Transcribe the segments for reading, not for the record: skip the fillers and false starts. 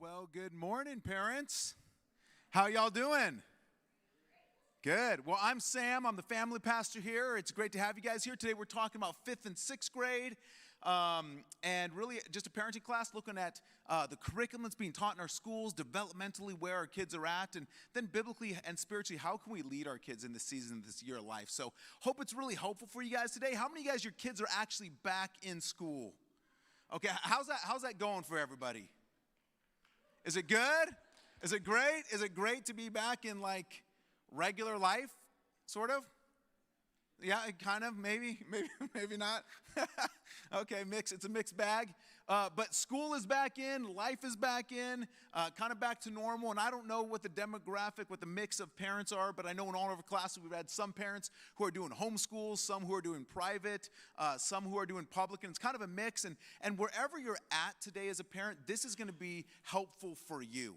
Well, good morning, parents. How y'all doing? Good. Well, I'm Sam. I'm the family pastor here. It's great to have you guys here. Today we're talking about 5th and 6th grade, and really just a parenting class looking at the curriculum that's being taught in our schools, developmentally where our kids are at, and then biblically and spiritually, how can we lead our kids in this season, this year of life? So hope it's really helpful for you guys today. How many of you guys, your kids are actually back in school? Okay, how's that going for everybody? Is it good? Is it great? Is it great to be back in like regular life, sort of? Yeah, kind of, maybe not. Okay, it's a mixed bag. But school is back in, life is back in, kind of back to normal. And I don't know what the demographic, what the mix of parents are, but I know in all of our classes we've had some parents who are doing homeschool, some who are doing private, some who are doing public, and it's kind of a mix. And wherever you're at today as a parent, this is going to be helpful for you.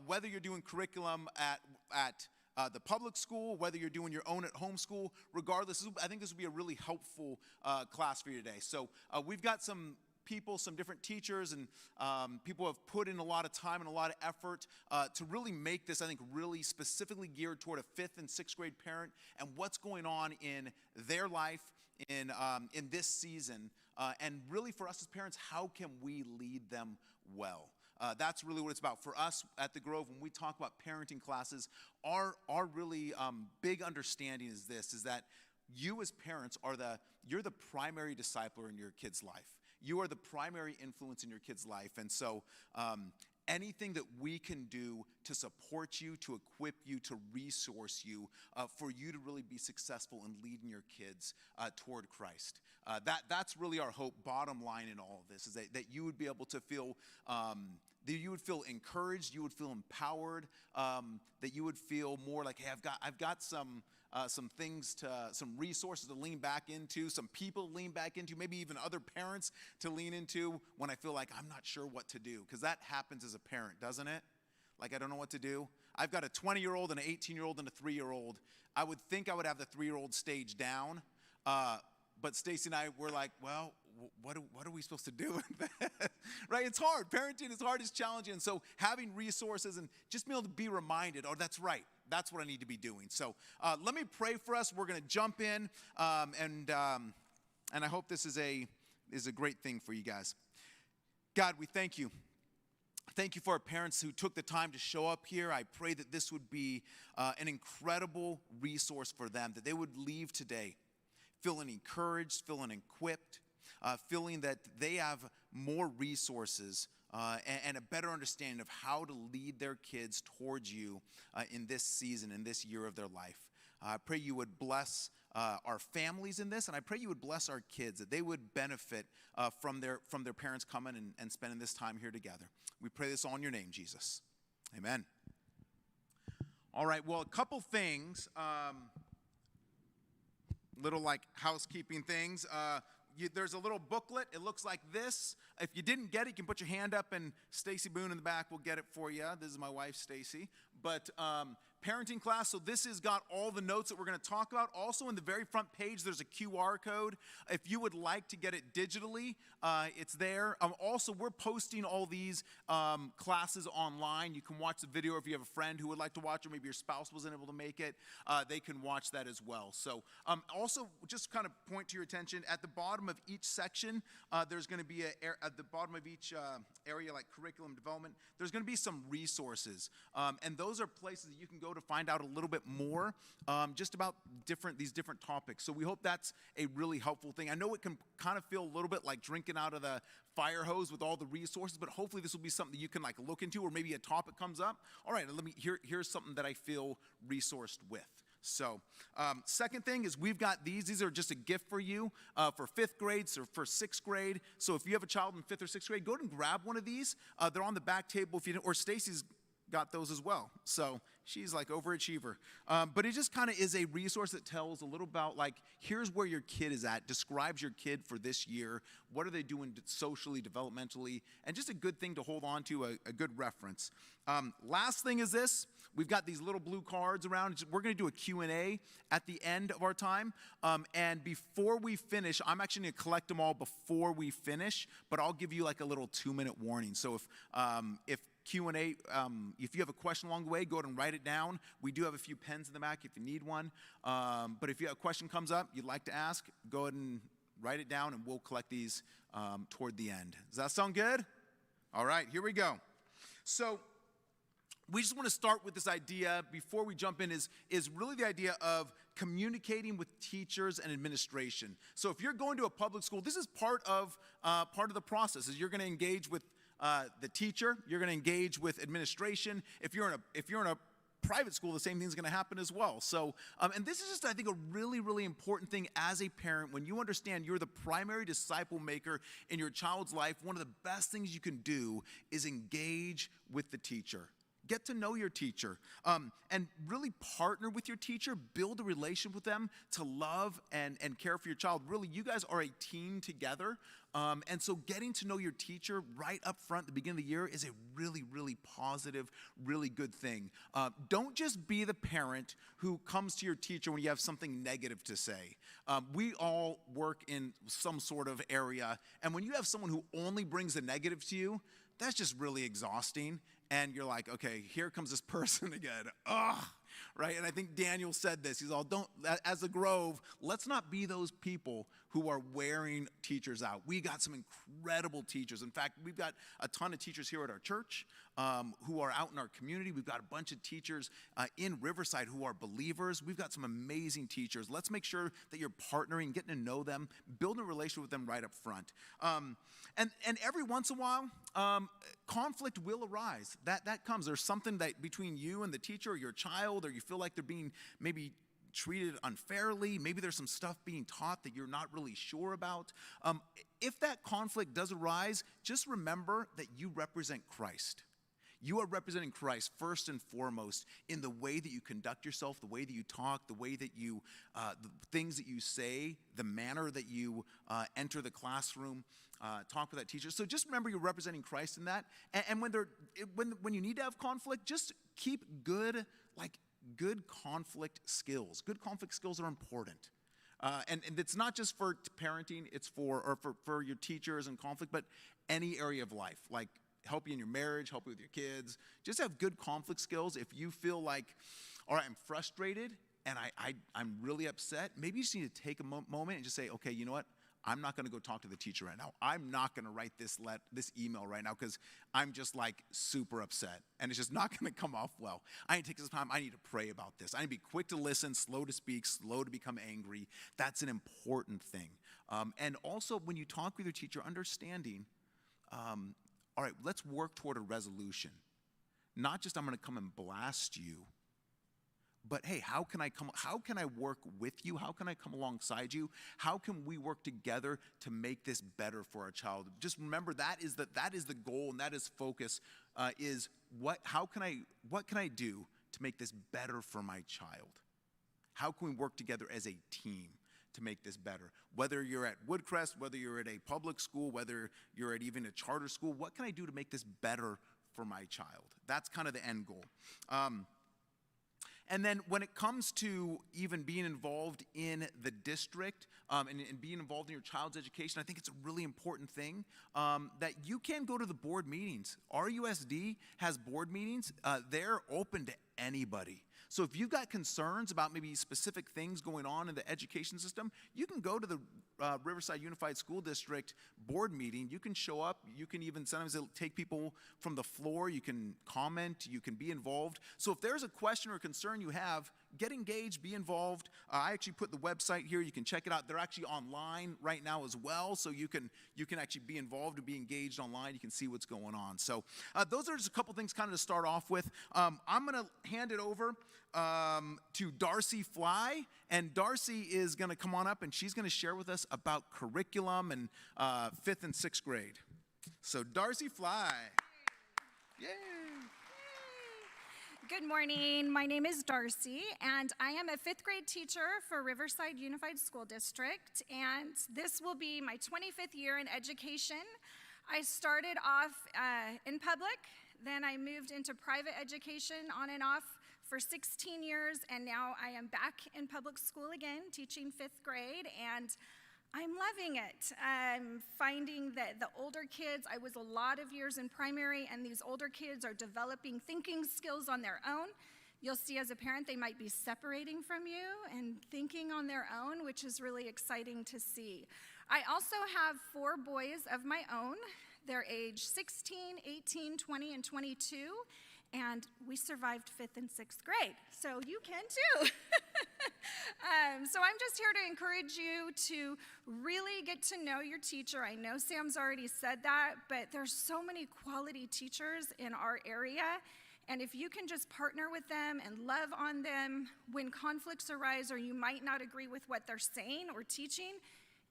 Whether you're doing curriculum at the public school, whether you're doing your own at home school, regardless, I think this will be a really helpful class for you today. So we've got some people, some different teachers, and people have put in a lot of time and a lot of effort to really make this, I think, really specifically geared toward a 5th and 6th grade parent and what's going on in their life in this season. And really for us as parents, how can we lead them well? That's really what it's about. For us at the Grove, when we talk about parenting classes, our really big understanding is this, is that you as parents you're the primary discipler in your kid's life. You are the primary influence in your kid's life. And so anything that we can do to support you, to equip you, to resource you, for you to really be successful in leading your kids toward Christ. That's really our hope, bottom line in all of this, is that you would be able to feel, that you would feel encouraged, you would feel empowered, that you would feel more like, hey, I've got some things some resources to lean back into, some people to lean back into, maybe even other parents to lean into when I feel like I'm not sure what to do. Because that happens as a parent, doesn't it? Like, I don't know what to do. I've got a 20-year-old and an 18-year-old and a 3-year-old. I would think I would have the 3-year-old stage down. But Stacy and I were like, well, what are we supposed to do with that? Right? It's hard. Parenting is hard. It's challenging. And so having resources and just being able to be reminded, oh, that's right. That's what I need to be doing. So let me pray for us. We're going to jump in, and I hope this is a great thing for you guys. God, we thank you. Thank you for our parents who took the time to show up here. I pray that this would be an incredible resource for them, that they would leave today feeling encouraged, feeling equipped, feeling that they have more resources and a better understanding of how to lead their kids towards you in this season, in this year of their life. I pray you would bless our families in this, and I pray you would bless our kids, that they would benefit from their parents coming and spending this time here together. We pray this all in your name, Jesus. Amen. All right, well, a couple things, little like housekeeping things. There's a little booklet. It looks like this. If you didn't get it, you can put your hand up, and Stacy Boone in the back will get it for you. This is my wife, Stacy. But parenting class, so this has got all the notes that we're going to talk about. Also, in the very front page, there's a QR code. If you would like to get it digitally, it's there. Also, we're posting all these classes online. You can watch the video if you have a friend who would like to watch, or maybe your spouse wasn't able to make it. They can watch that as well. So also, just kind of point to your attention, at the bottom of each section, there's going to be at the bottom of each area, like curriculum development, there's going to be some resources. And those are places that you can go to find out a little bit more just about these different topics. So we hope that's a really helpful thing. I know it can kind of feel a little bit like drinking out of the fire hose with all the resources, but hopefully this will be something that you can like look into, or maybe a topic comes up. All right, here's something that I feel resourced with. So second thing is we've got these are just a gift for you for 5th grade or for 6th grade. So if you have a child in 5th or 6th grade, go ahead and grab one of these. They're on the back table, or Stacy's got those as well. So she's like overachiever. But it just kind of is a resource that tells a little about like, here's where your kid is at, describes your kid for this year. What are they doing socially, developmentally, and just a good thing to hold on to, a good reference. Last thing is this. We've got these little blue cards around. We're going to do a Q&A at the end of our time. And before we finish, I'm actually going to collect them all before we finish, but I'll give you like a little 2-minute warning. So if Q&A. If you have a question along the way, go ahead and write it down. We do have a few pens in the back if you need one. But if a question comes up you'd like to ask, go ahead and write it down, and we'll collect these toward the end. Does that sound good? All right, here we go. So we just want to start with this idea before we jump in is really the idea of communicating with teachers and administration. So if you're going to a public school, this is part of the process. Is you're going to engage with the teacher, you're going to engage with administration. If you're in a private school, the same thing's going to happen as well. So, and this is just, I think, a really, really important thing as a parent. When you understand you're the primary disciple maker in your child's life, one of the best things you can do is engage with the teacher. Get to know your teacher, and really partner with your teacher. Build a relationship with them to love and care for your child. Really, you guys are a team together. And so getting to know your teacher right up front at the beginning of the year is a really, really positive, really good thing. Don't just be the parent who comes to your teacher when you have something negative to say. We all work in some sort of area, and when you have someone who only brings the negative to you, that's just really exhausting. And you're like, okay, here comes this person again. Ugh, right? And I think Daniel said this. He's all, as a Grove, let's not be those people who are wearing teachers out. We got some incredible teachers. In fact, we've got a ton of teachers here at our church who are out in our community. We've got a bunch of teachers in Riverside who are believers. We've got some amazing teachers. Let's make sure that you're partnering, getting to know them, building a relationship with them right up front. And every once in a while, conflict will arise. That comes. There's something that between you and the teacher or your child, or you feel like they're being maybe treated unfairly. Maybe there's some stuff being taught that you're not really sure about. If that conflict does arise, just remember that you represent Christ. You are representing Christ first and foremost in the way that you conduct yourself, the way that you talk, the way that you, the things that you say, the manner that you enter the classroom, talk with that teacher. So just remember you're representing Christ in that. And when you need to have conflict, just keep good conflict skills. Good conflict skills are important. And it's not just for parenting, it's for your teachers and conflict, but any area of life, like help you in your marriage, help you with your kids. Just have good conflict skills. If you feel like, all right, I'm frustrated and I'm really upset, maybe you just need to take a moment and just say, okay, you know what? I'm not going to go talk to the teacher right now. I'm not going to write this email right now because I'm just like super upset and it's just not going to come off well. I need to take some time. I need to pray about this. I need to be quick to listen, slow to speak, slow to become angry. That's an important thing. And also when you talk with your teacher, understanding, all right, let's work toward a resolution. Not just I'm going to come and blast you, but hey, how can I work with you? How can I come alongside you? How can we work together to make this better for our child? Just remember that is the goal, and that is focus, is what can I do to make this better for my child? How can we work together as a team to make this better? Whether you're at Woodcrest, whether you're at a public school, whether you're at even a charter school, what can I do to make this better for my child? That's kind of the end goal. And then when it comes to even being involved in the district and being involved in your child's education, I think it's a really important thing that you can go to the board meetings. RUSD has board meetings. They're open to anybody. So if you've got concerns about maybe specific things going on in the education system, you can go to the Riverside Unified School District board meeting. You can show up. You can even sometimes take people from the floor. You can comment. You can be involved. So if there's a question or concern you have, get engaged, be involved. I actually put the website here. You can check it out. They're actually online right now as well, so you can actually be involved and be engaged online. You can see what's going on. So those are just a couple things kind of to start off with. I'm going to hand it over to Darcy Fly, and Darcy is going to come on up, and she's going to share with us about curriculum and 5th and 6th grade. So Darcy Fly. Yay. Good morning. My name is Darcy, and I am a 5th grade teacher for Riverside Unified School District, and this will be my 25th year in education. I started off in public, then I moved into private education on and off for 16 years, and now I am back in public school again, teaching 5th grade, and I'm loving it. I'm finding that the older kids, I was a lot of years in primary, and these older kids are developing thinking skills on their own. You'll see as a parent, they might be separating from you and thinking on their own, which is really exciting to see. I also have 4 boys of my own. They're age 16, 18, 20, and 22, and we survived 5th and 6th grade, so you can too. So I'm just here to encourage you to really get to know your teacher. I know Sam's already said that, but there's so many quality teachers in our area, and if you can just partner with them and love on them when conflicts arise or you might not agree with what they're saying or teaching,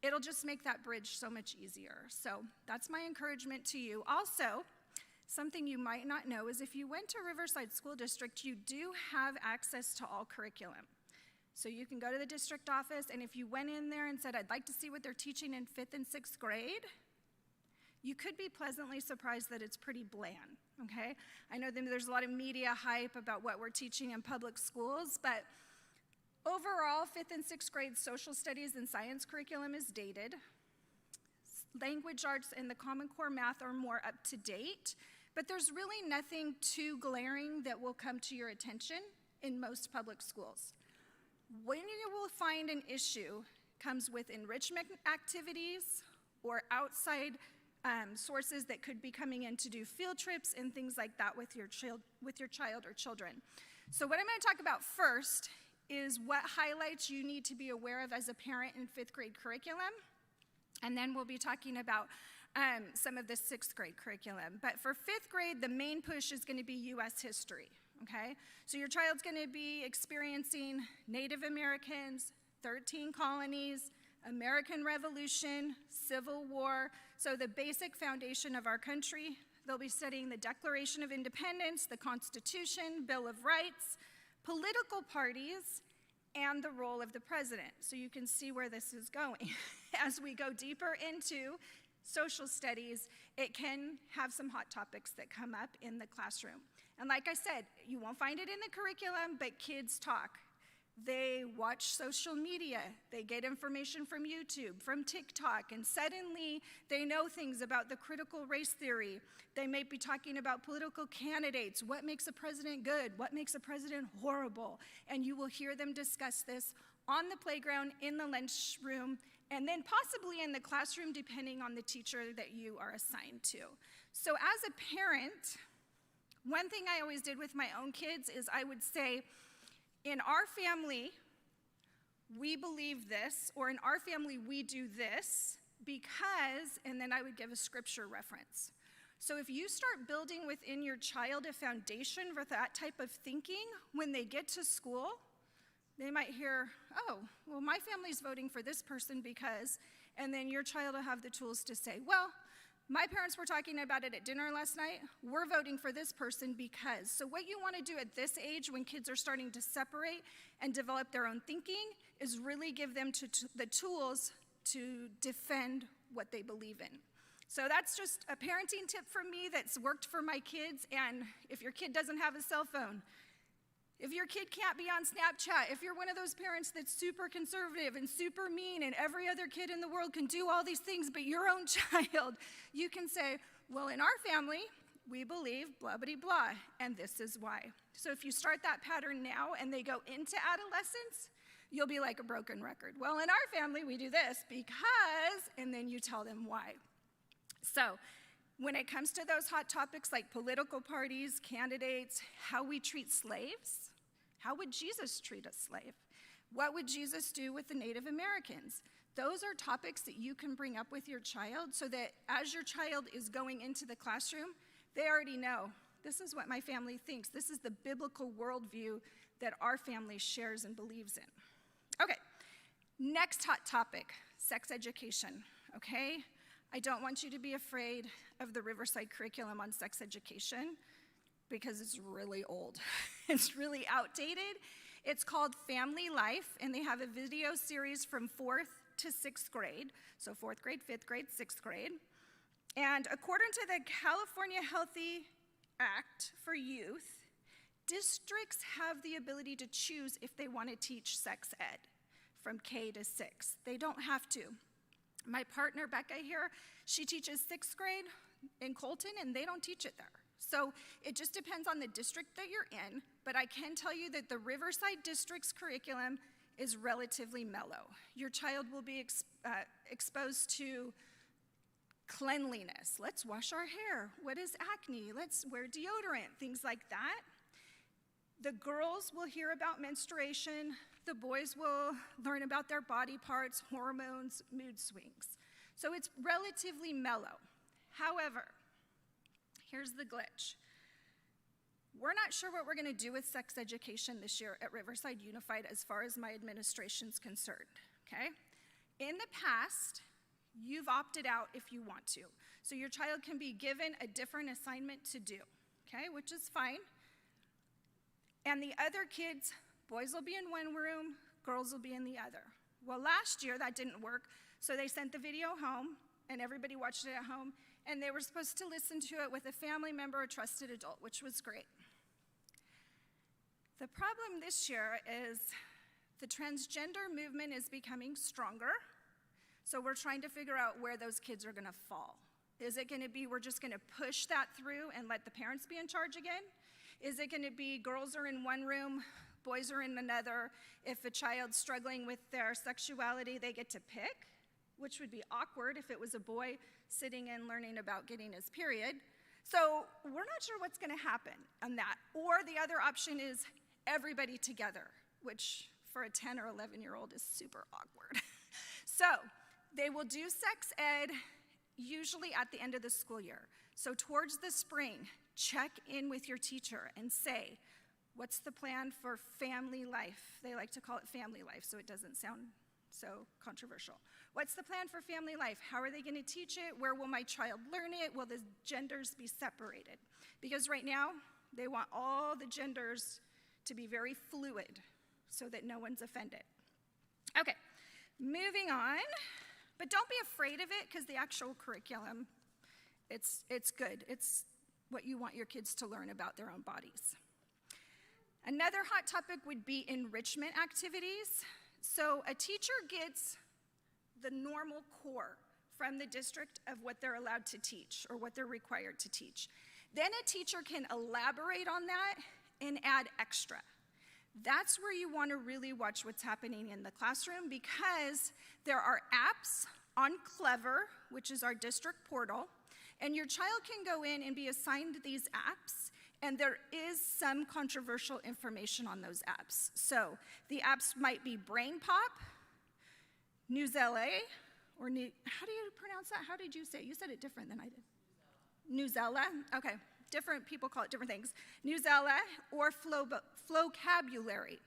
it'll just make that bridge so much easier. So that's my encouragement to you. Also, something you might not know is if you went to Riverside School District, you do have access to all curriculum. So you can go to the district office, and if you went in there and said, I'd like to see what they're teaching in 5th and 6th grade, you could be pleasantly surprised that it's pretty bland, okay? I know that there's a lot of media hype about what we're teaching in public schools, but overall, 5th and 6th grade social studies and science curriculum is dated. Language arts and the Common Core math are more up to date, but there's really nothing too glaring that will come to your attention in most public schools. When you will find an issue comes with enrichment activities or outside sources that could be coming in to do field trips and things like that with your child or children. So what I'm going to talk about first is what highlights you need to be aware of as a parent in 5th grade curriculum, and then we'll be talking about some of the 6th grade curriculum. But for 5th grade, the main push is going to be U.S. history. Okay, so your child's going to be experiencing Native Americans, 13 colonies, American Revolution, Civil War, so the basic foundation of our country. They'll be studying the Declaration of Independence, the Constitution, Bill of Rights, political parties, and the role of the president. So you can see where this is going. As we go deeper into social studies, it can have some hot topics that come up in the classroom. And like I said, you won't find it in the curriculum, but kids talk. They watch social media. They get information from YouTube, from TikTok, and suddenly they know things about the critical race theory. They may be talking about political candidates. What makes a president good? What makes a president horrible? And you will hear them discuss this on the playground, in the lunchroom, and then possibly in the classroom, depending on the teacher that you are assigned to. So as a parent, one thing I always did with my own kids is I would say, in our family, we believe this, or in our family, we do this because, and then I would give a scripture reference. So if you start building within your child a foundation for that type of thinking, when they get to school, they might hear, oh, well, my family's voting for this person because, and then your child will have the tools to say, well, my parents were talking about it at dinner last night. We're voting for this person because. So what you want to do at this age when kids are starting to separate and develop their own thinking is really give them the tools to defend what they believe in. So that's just a parenting tip from me that's worked for my kids. And if your kid doesn't have a cell phone, if your kid can't be on Snapchat, if you're one of those parents that's super conservative and super mean and every other kid in the world can do all these things but your own child, you can say, well, in our family, we believe blah, blah, blah, and this is why. So if you start that pattern now and they go into adolescence, you'll be like a broken record. Well, in our family, we do this because, and then you tell them why. So when it comes to those hot topics like political parties, candidates, how we treat slaves, how would Jesus treat a slave? What would Jesus do with the Native Americans? Those are topics that you can bring up with your child so that as your child is going into the classroom, they already know, this is what my family thinks. This is the biblical worldview that our family shares and believes in. Okay, next hot topic, sex education, okay? I don't want you to be afraid of the Riverside curriculum on sex education because it's really old. It's really outdated. It's called Family Life, and they have a video series from 4th to 6th grade, so 4th grade, 5th grade, 6th grade. And according to the California Healthy Act for Youth, districts have the ability to choose if they want to teach sex ed from K to 6. They don't have to. My partner, Becca here, she teaches 6th grade in Colton, and they don't teach it there. So it just depends on the district that you're in, but I can tell you that the Riverside District's curriculum is relatively mellow. Your child will be exposed to cleanliness. Let's wash our hair. What is acne? Let's wear deodorant, things like that. The girls will hear about menstruation. The boys will learn about their body parts, hormones, mood swings. So it's relatively mellow. However, here's the glitch. We're not sure what we're going to do with sex education this year at Riverside Unified as far as my administration's concerned, okay? In the past, you've opted out if you want to. So your child can be given a different assignment to do, okay, which is fine. And the other kids, boys will be in one room, girls will be in the other. Well, last year that didn't work, so they sent the video home, and everybody watched it at home, and they were supposed to listen to it with a family member or trusted adult, which was great. The problem this year is the transgender movement is becoming stronger, so we're trying to figure out where those kids are going to fall. Is it going to be we're just going to push that through and let the parents be in charge again? Is it going to be girls are in one room, boys are in another? If a child's struggling with their sexuality, they get to pick, which would be awkward if it was a boy sitting and learning about getting his period. So we're not sure what's going to happen on that. Or the other option is everybody together, which for a 10 or 11-year-old is super awkward. So they will do sex ed usually at the end of the school year. So towards the spring, check in with your teacher and say, what's the plan for family life? They like to call it family life, so it doesn't sound so controversial. What's the plan for family life? How are they going to teach it? Where will my child learn it? Will the genders be separated? Because right now, they want all the genders to be very fluid so that no one's offended. Okay, moving on. But don't be afraid of it, because the actual curriculum, it's good. It's what you want your kids to learn about their own bodies. Another hot topic would be enrichment activities. So a teacher gets the normal core from the district of what they're allowed to teach or what they're required to teach. Then a teacher can elaborate on that and add extra. That's where you want to really watch what's happening in the classroom, because there are apps on Clever, which is our district portal, and your child can go in and be assigned these apps, and there is some controversial information on those apps. So the apps might be Brain Pop, News LA, or how do you pronounce that? How did you say it? You said it different than I did. Newsella? Okay. Different people call it different things. Newsella or Flocabulary.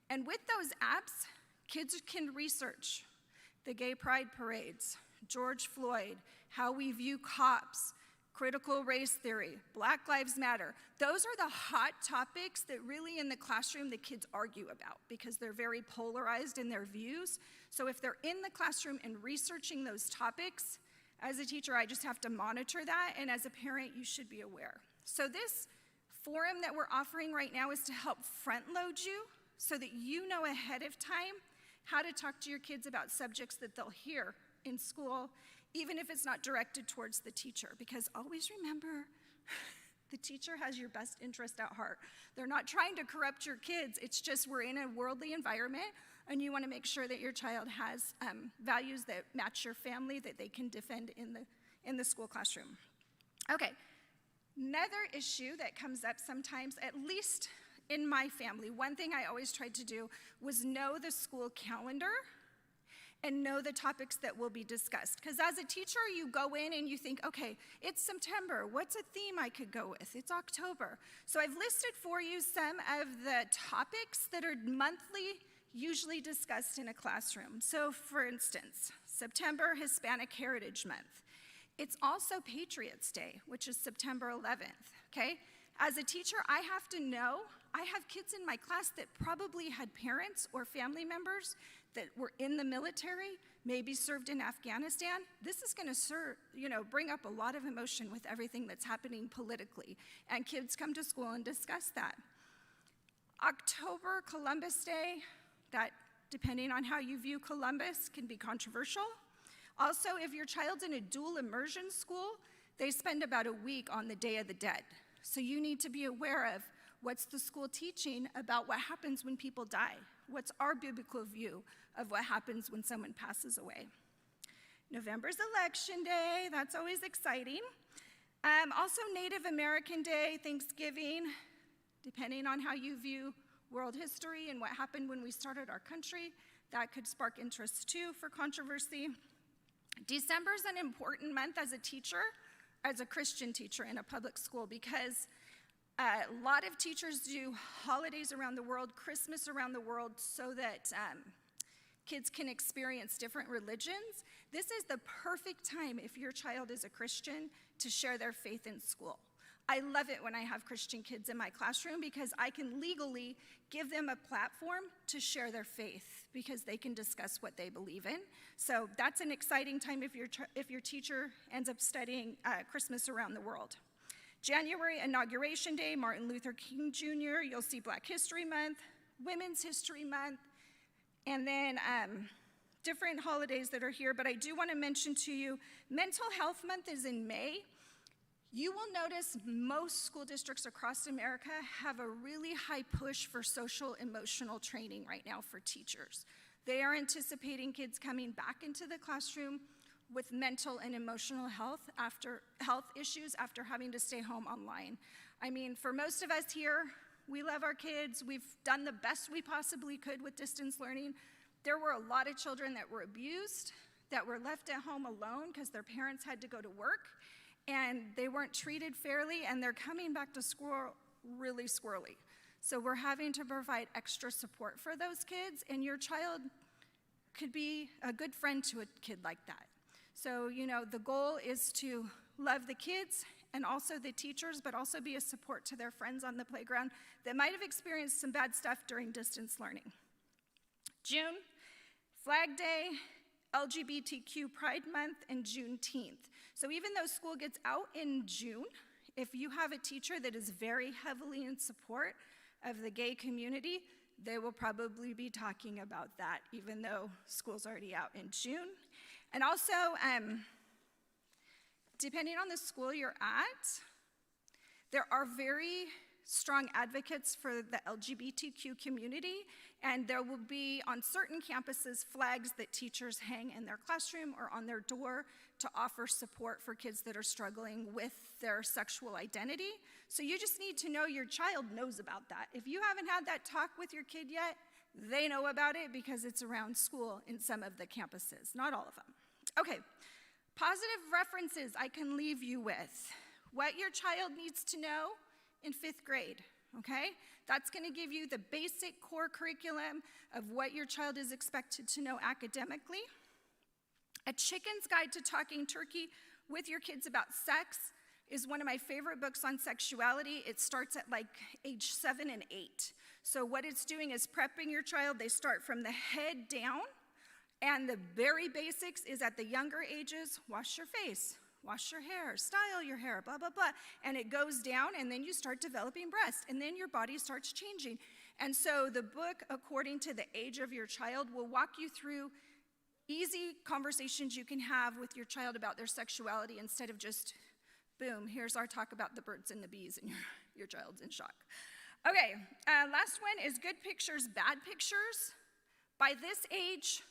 And with those apps, kids can research the gay pride parades, George Floyd, how we view cops, critical race theory, Black Lives Matter. Those are the hot topics that really in the classroom the kids argue about, because they're very polarized in their views. So if they're in the classroom and researching those topics, as a teacher, I just have to monitor that, and as a parent, you should be aware. So this forum that we're offering right now is to help front load you so that you know ahead of time how to talk to your kids about subjects that they'll hear in school, even if it's not directed towards the teacher. Because always remember, the teacher has your best interest at heart. They're not trying to corrupt your kids. It's just we're in a worldly environment, and you want to make sure that your child has values that match your family, that they can defend in the school classroom. Okay. Another issue that comes up sometimes, at least in my family, one thing I always tried to do was know the school calendar and know the topics that will be discussed. Because as a teacher, you go in and you think, okay, it's September. What's a theme I could go with? It's October. So I've listed for you some of the topics that are monthly, usually discussed in a classroom. So for instance, September, Hispanic Heritage Month. It's also Patriots Day, which is September 11th, okay? As a teacher, I have to know, I have kids in my class that probably had parents or family members that were in the military, maybe served in Afghanistan. This is gonna bring up a lot of emotion with everything that's happening politically, and kids come to school and discuss that. October, Columbus Day, that depending on how you view Columbus can be controversial. Also, if your child's in a dual immersion school, they spend about a week on the Day of the Dead. So you need to be aware of what's the school teaching about what happens when people die. What's our biblical view of what happens when someone passes away? November's Election Day, that's always exciting. Also Native American Day, Thanksgiving, depending on how you view world history and what happened when we started our country, that could spark interest too for controversy. December's an important month as a teacher, as a Christian teacher in a public school, because a lot of teachers do holidays around the world, Christmas around the world, so that kids can experience different religions. This is the perfect time, if your child is a Christian, to share their faith in school. I love it when I have Christian kids in my classroom because I can legally give them a platform to share their faith because they can discuss what they believe in. So that's an exciting time if your teacher ends up studying Christmas around the world. January, Inauguration Day, Martin Luther King Jr., you'll see Black History Month, Women's History Month, and then different holidays that are here. But I do want to mention to you, Mental Health Month is in May. You will notice most school districts across America have a really high push for social emotional training right now for teachers. They are anticipating kids coming back into the classroom with mental and emotional health issues after having to stay home online. I mean, for most of us here, we love our kids. We've done the best we possibly could with distance learning. There were a lot of children that were abused, that were left at home alone because their parents had to go to work, and they weren't treated fairly, and they're coming back to school really squirrely. So we're having to provide extra support for those kids, and your child could be a good friend to a kid like that. So, you know, the goal is to love the kids and also the teachers, but also be a support to their friends on the playground that might have experienced some bad stuff during distance learning. June, Flag Day, LGBTQ Pride Month, and Juneteenth. So even though school gets out in June, if you have a teacher that is very heavily in support of the gay community, they will probably be talking about that, even though school's already out in June. And also, depending on the school you're at, there are very strong advocates for the LGBTQ community, and there will be on certain campuses flags that teachers hang in their classroom or on their door to offer support for kids that are struggling with their sexual identity. So you just need to know your child knows about that. If you haven't had that talk with your kid yet, they know about it because it's around school in some of the campuses, not all of them. Okay, positive references I can leave you with. What your child needs to know in 5th grade, okay? That's gonna give you the basic core curriculum of what your child is expected to know academically. A Chicken's Guide to Talking Turkey with your kids about sex is one of my favorite books on sexuality. It starts at like age 7 and 8. So what it's doing is prepping your child. They start from the head down, and the very basics is at the younger ages, wash your face, wash your hair, style your hair, blah, blah, blah. And it goes down, and then you start developing breasts, and then your body starts changing. And so the book, according to the age of your child, will walk you through easy conversations you can have with your child about their sexuality instead of just, boom, here's our talk about the birds and the bees, and your child's in shock. Okay, last one is good pictures, bad pictures. By this age,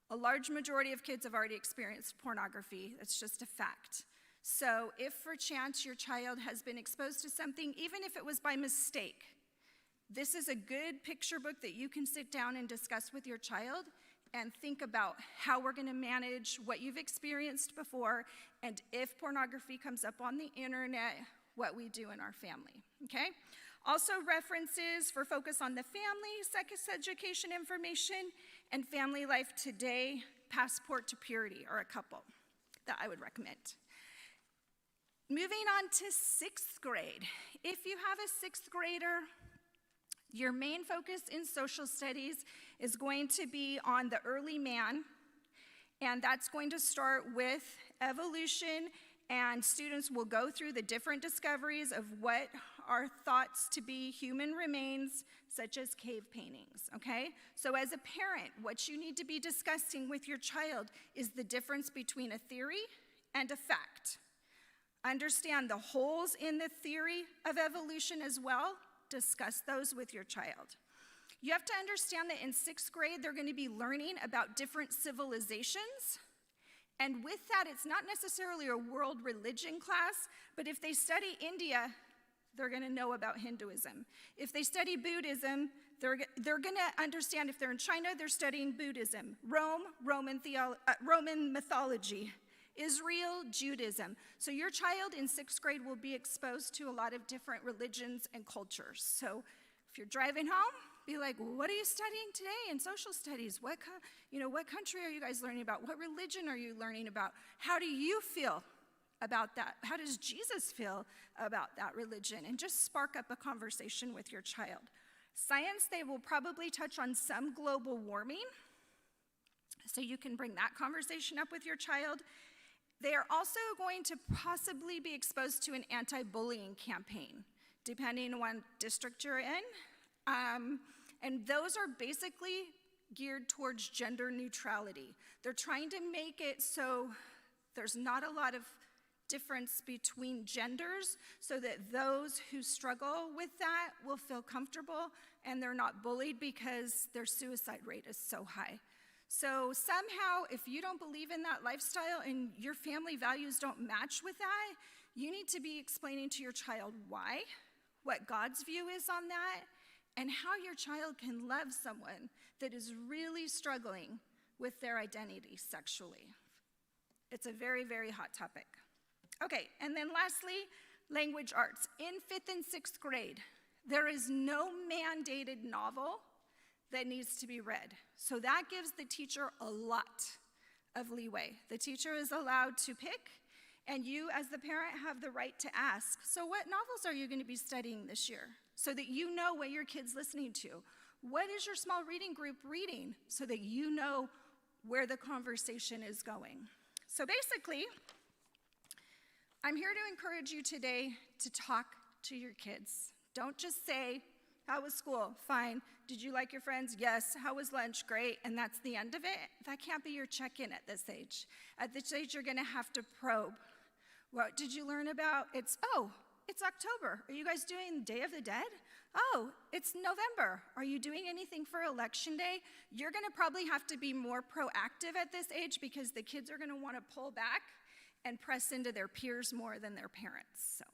a large majority of kids have already experienced pornography. It's just a fact. So if for chance your child has been exposed to something, even if it was by mistake, this is a good picture book that you can sit down and discuss with your child and think about how we're gonna manage what you've experienced before, and if pornography comes up on the internet, what we do in our family, okay? Also references for focus on the family, sex education information, and Family Life Today, Passport to Purity are a couple that I would recommend. Moving on to 6th grade. If you have a 6th grader, your main focus in social studies is going to be on the early man, and that's going to start with evolution, and students will go through the different discoveries of what are thoughts to be human remains, such as cave paintings, okay? So as a parent, what you need to be discussing with your child is the difference between a theory and a fact. Understand the holes in the theory of evolution as well. Discuss those with your child. You have to understand that in 6th grade, they're going to be learning about different civilizations. And with that, it's not necessarily a world religion class, but if they study India, they're going to know about Hinduism. If they study Buddhism, they're going to understand. If they're in China, they're studying Buddhism. Rome, Roman mythology. Israel, Judaism. So your child in 6th grade will be exposed to a lot of different religions and cultures. So if you're driving home, be like, what are you studying today in social studies? What country are you guys learning about? What religion are you learning about? How do you feel about that? How does Jesus feel about that religion? And just spark up a conversation with your child. Science, they will probably touch on some global warming, so you can bring that conversation up with your child. They are also going to possibly be exposed to an anti-bullying campaign, depending on what district you're in. And those are basically geared towards gender neutrality. They're trying to make it so there's not a lot of difference between genders, so that those who struggle with that will feel comfortable and they're not bullied because their suicide rate is so high. So somehow, if you don't believe in that lifestyle and your family values don't match with that, you need to be explaining to your child why, what God's view is on that, and how your child can love someone that is really struggling with their identity sexually. It's a very, very hot topic. Okay, and then lastly, language arts. In 5th and 6th grade, there is no mandated novel that needs to be read. So that gives the teacher a lot of leeway. The teacher is allowed to pick, and you as the parent have the right to ask, so what novels are you going to be studying this year? So that you know what your kid's listening to. What is your small reading group reading? So that you know where the conversation is going. So basically, I'm here to encourage you today to talk to your kids. Don't just say, how was school? Fine. Did you like your friends? Yes. How was lunch? Great. And that's the end of it. That can't be your check-in at this age. At this age, you're going to have to probe. What did you learn about? It's October. Are you guys doing Day of the Dead? Oh, it's November. Are you doing anything for Election Day? You're going to probably have to be more proactive at this age because the kids are going to want to pull back and press into their peers more than their parents. So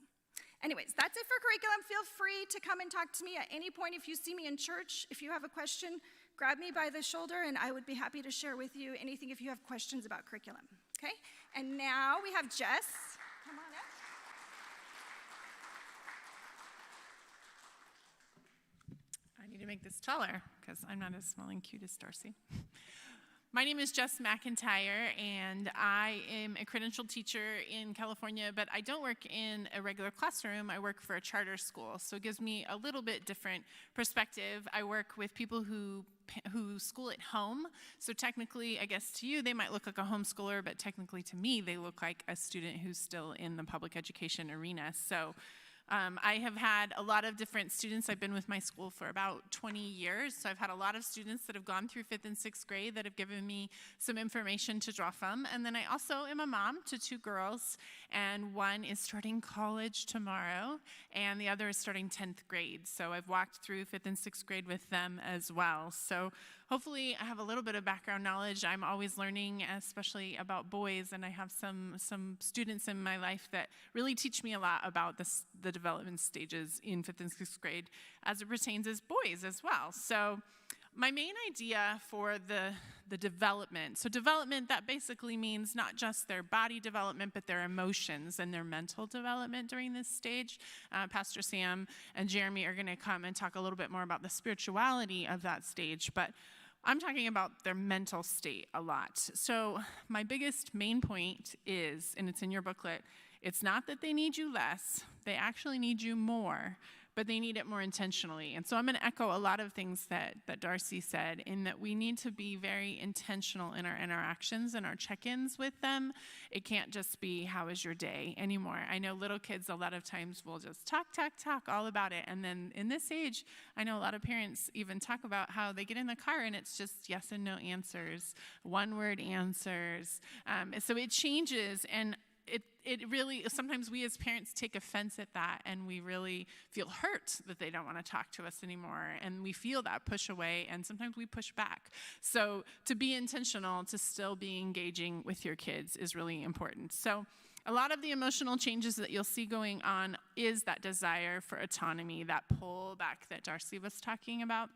anyways, that's it for curriculum. Feel free to come and talk to me at any point. If you see me in church, if you have a question, grab me by the shoulder and I would be happy to share with you anything if you have questions about curriculum. Okay? And now we have Jess. Come on up. I need to make this taller because I'm not as small and cute as Darcy. My name is Jess McIntyre, and I am a credentialed teacher in California, but I don't work in a regular classroom. I work for a charter school, so it gives me a little bit different perspective. I work with people who school at home, so technically, I guess to you, they might look like a homeschooler, but technically to me, they look like a student who's still in the public education arena. So I have had a lot of different students. I've been with my school for about 20 years, so I've had a lot of students that have gone through 5th and 6th grade that have given me some information to draw from. And then I also am a mom to 2 girls, and one is starting college tomorrow, and the other is starting 10th grade. So I've walked through 5th and 6th grade with them as well. So hopefully I have a little bit of background knowledge. I'm always learning, especially about boys, and I have some students in my life that really teach me a lot about the development stages in 5th and 6th grade as it pertains as boys as well. So my main idea for the development, so development, that basically means not just their body development, but their emotions and their mental development during this stage. Pastor Sam and Jeremy are going to come and talk a little bit more about the spirituality of that stage, but I'm talking about their mental state a lot. So my biggest main point is, and it's in your booklet, it's not that they need you less, they actually need you more, but they need it more intentionally. And so I'm going to echo a lot of things that Darcy said, in that we need to be very intentional in our interactions and our check-ins with them. It can't just be, how was your day, anymore. I know little kids a lot of times will just talk all about it. And then in this age, I know a lot of parents even talk about how they get in the car and it's just yes and no answers, one-word answers. So it changes, and it really, sometimes we as parents take offense at that, and we really feel hurt that they don't want to talk to us anymore, and we feel that push away, and sometimes we push back. So to be intentional, to still be engaging with your kids is really important. So a lot of the emotional changes that you'll see going on is that desire for autonomy, that pull back that Darcy was talking about.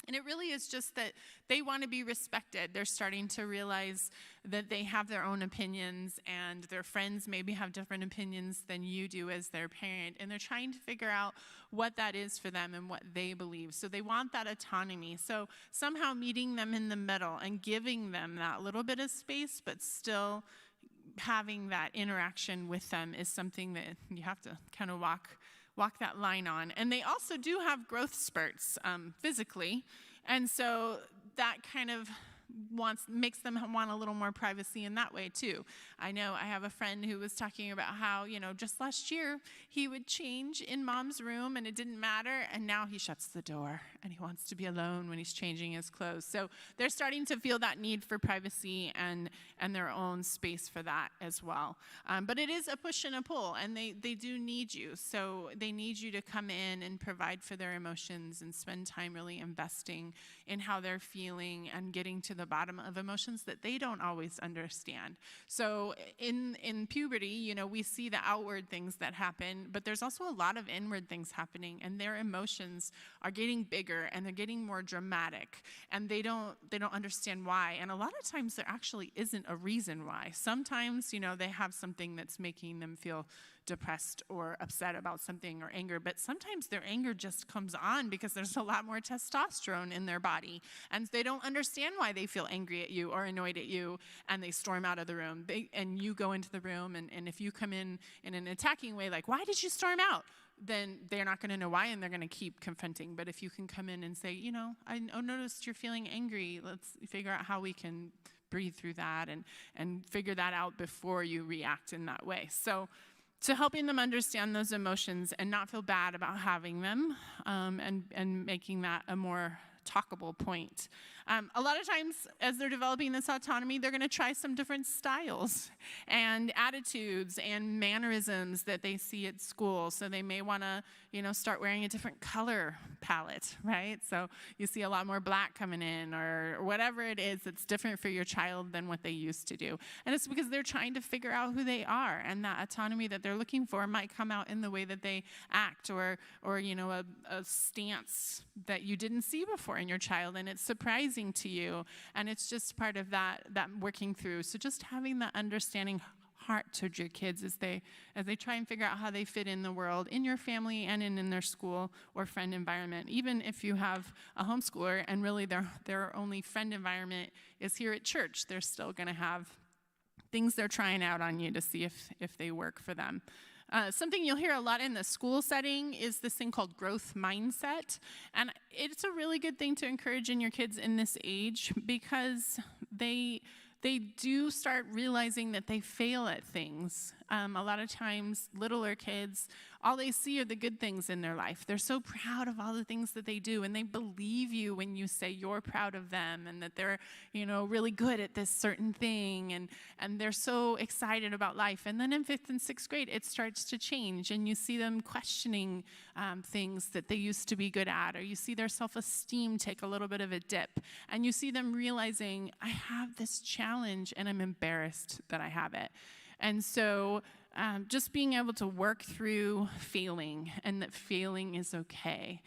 And it really is just that they want to be respected. They're starting to realize that they have their own opinions, and their friends maybe have different opinions than you do as their parent. And they're trying to figure out what that is for them and what they believe. So they want that autonomy. So somehow meeting them in the middle and giving them that little bit of space, but still having that interaction with them is something that you have to kind of walk that line on. And they also do have growth spurts physically, and so that kind of makes them want a little more privacy in that way too. I know I have a friend who was talking about how, just last year he would change in mom's room and it didn't matter, and now he shuts the door and he wants to be alone when he's changing his clothes. So they're starting to feel that need for privacy and their own space for that as well. But it is a push and a pull, and they do need you. So they need you to come in and provide for their emotions and spend time really investing in how they're feeling and getting to the bottom of emotions that they don't always understand. So in puberty, we see the outward things that happen, but there's also a lot of inward things happening, and their emotions are getting bigger and they're getting more dramatic, and they don't understand why. And a lot of times there actually isn't a reason why. Sometimes, they have something that's making them feel depressed or upset about something or anger, but sometimes their anger just comes on because there's a lot more testosterone in their body, and they don't understand why they feel angry at you or annoyed at you, and they storm out of the room. And you go into the room, and if you come in an attacking way, like, why did you storm out? Then they're not going to know why, and they're going to keep confronting. But if you can come in and say, I noticed you're feeling angry, let's figure out how we can breathe through that and figure that out before you react in that way. So helping them understand those emotions and not feel bad about having them, and making that a more talkable point. A lot of times, as they're developing this autonomy, they're going to try some different styles and attitudes and mannerisms that they see at school. So they may want to, start wearing a different color palette, right? So you see a lot more black coming in, or whatever it is that's different for your child than what they used to do. And it's because they're trying to figure out who they are, and that autonomy that they're looking for might come out in the way that they act, or a stance that you didn't see before in your child, and it's surprising to you, and it's just part of that working through. So just having that understanding heart towards your kids as they try and figure out how they fit in the world, in your family and in their school or friend environment. Even if you have a homeschooler and really their only friend environment is here at church, they're still going to have things they're trying out on you to see if they work for them. Something you'll hear a lot in the school setting is this thing called growth mindset. And it's a really good thing to encourage in your kids in this age, because they do start realizing that they fail at things. A lot of times, littler kids, all they see are the good things in their life. They're so proud of all the things that they do, and they believe you when you say you're proud of them and that they're, really good at this certain thing, and they're so excited about life. And then in 5th and 6th grade, it starts to change, and you see them questioning things that they used to be good at, or you see their self-esteem take a little bit of a dip, and you see them realizing, I have this challenge, and I'm embarrassed that I have it. And so just being able to work through failing, and that failing is okay,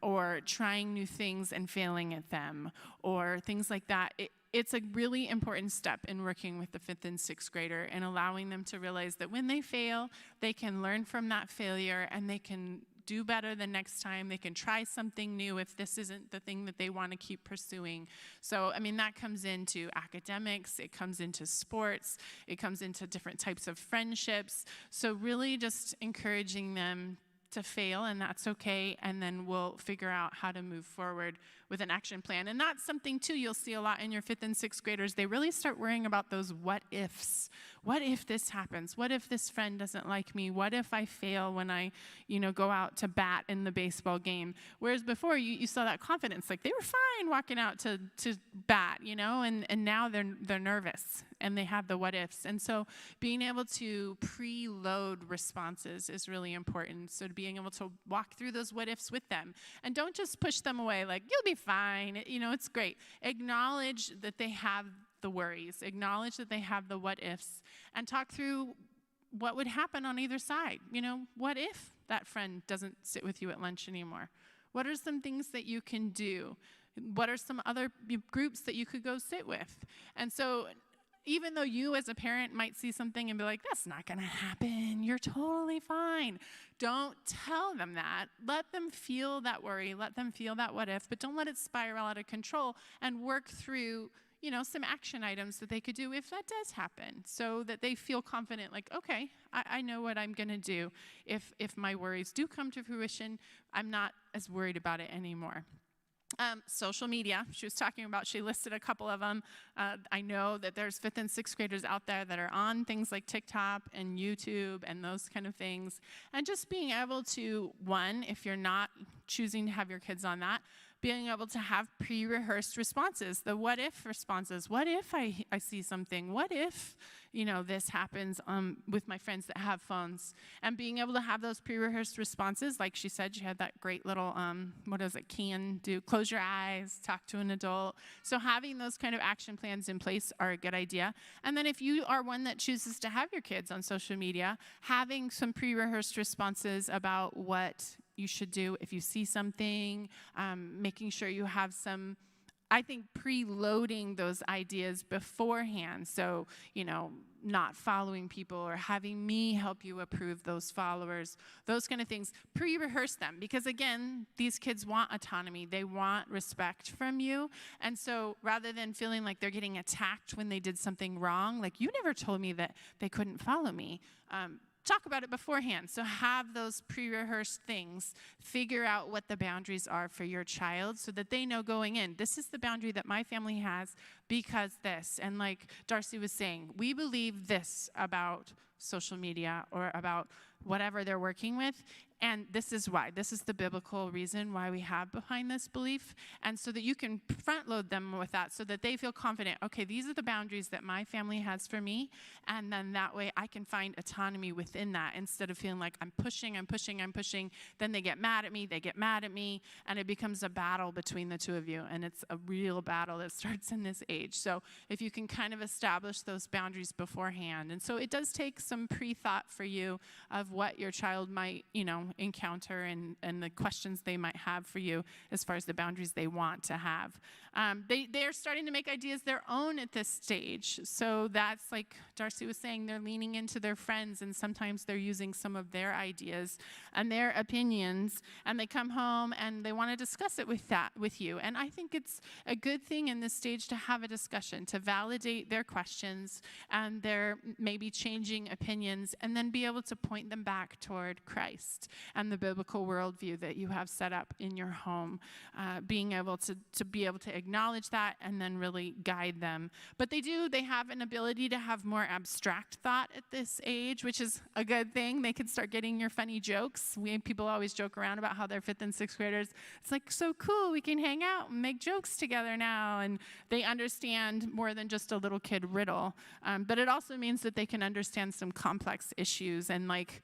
or trying new things and failing at them, or things like that. It's a really important step in working with the 5th and 6th grader and allowing them to realize that when they fail, they can learn from that failure, and they can do better the next time. They can try something new if this isn't the thing that they want to keep pursuing. So, that comes into academics, it comes into sports, it comes into different types of friendships. So really just encouraging them to fail, and that's okay, and then we'll figure out how to move forward with an action plan. And that's something, too, you'll see a lot in your 5th and 6th graders. They really start worrying about those what ifs. What if this happens? What if this friend doesn't like me? What if I fail when I, go out to bat in the baseball game? Whereas before, you saw that confidence. Like, they were fine walking out to bat, and now they're nervous, and they have the what ifs. And so being able to preload responses is really important. So being able to walk through those what ifs with them. And don't just push them away like, you'll be fine. It's great. Acknowledge that they have the worries. Acknowledge that they have the what ifs. And talk through what would happen on either side. What if that friend doesn't sit with you at lunch anymore? What are some things that you can do? What are some other groups that you could go sit with? And so even though you as a parent might see something and be like, that's not going to happen, you're totally fine. Don't tell them that. Let them feel that worry. Let them feel that what if, but don't let it spiral out of control, and work through some action items that they could do if that does happen, so that they feel confident, like, okay, I know what I'm going to do. If my worries do come to fruition, I'm not as worried about it anymore. Social media, she was talking about, she listed a couple of them. I know that there's 5th and 6th graders out there that are on things like TikTok and YouTube and those kind of things. And just being able to, one, if you're not choosing to have your kids on that, being able to have pre-rehearsed responses, the what if responses. What if I see something? What if, this happens with my friends that have phones? And being able to have those pre-rehearsed responses, like she said, she had that great little, can do, close your eyes, talk to an adult. So having those kind of action plans in place are a good idea. And then if you are one that chooses to have your kids on social media, having some pre-rehearsed responses about what you should do if you see something, making sure you have some, I think, preloading those ideas beforehand. So, not following people or having me help you approve those followers, those kind of things. Pre-rehearse them, because again, these kids want autonomy. They want respect from you. And so rather than feeling like they're getting attacked when they did something wrong, like, you never told me that they couldn't follow me, talk about it beforehand. So have those pre-rehearsed things. Figure out what the boundaries are for your child so that they know going in, this is the boundary that my family has because this. And like Darcy was saying, we believe this about social media or about whatever they're working with. And this is why. This is the biblical reason why we have behind this belief. And so that you can front load them with that so that they feel confident, okay, these are the boundaries that my family has for me. And then that way I can find autonomy within that instead of feeling like I'm pushing. Then they get mad at me, and it becomes a battle between the two of you. And it's a real battle that starts in this age. So if you can kind of establish those boundaries beforehand. And so it does take some pre-thought for you of what your child might, encounter and the questions they might have for you as far as the boundaries they want to have. They're starting to make ideas their own at this stage. So that's like Darcy was saying, they're leaning into their friends, and sometimes they're using some of their ideas and their opinions, and they come home and they want to discuss it with you. And I think it's a good thing in this stage to have a discussion, to validate their questions and their maybe changing opinions, and then be able to point them back toward Christ and the biblical worldview that you have set up in your home, being able to be able to acknowledge that and then really guide them. But they have an ability to have more abstract thought at this age, which is a good thing. They can start getting your funny jokes. People always joke around about how they're 5th and 6th graders. It's like, so cool, we can hang out and make jokes together now. And they understand more than just a little kid riddle. But it also means that they can understand some complex issues, and like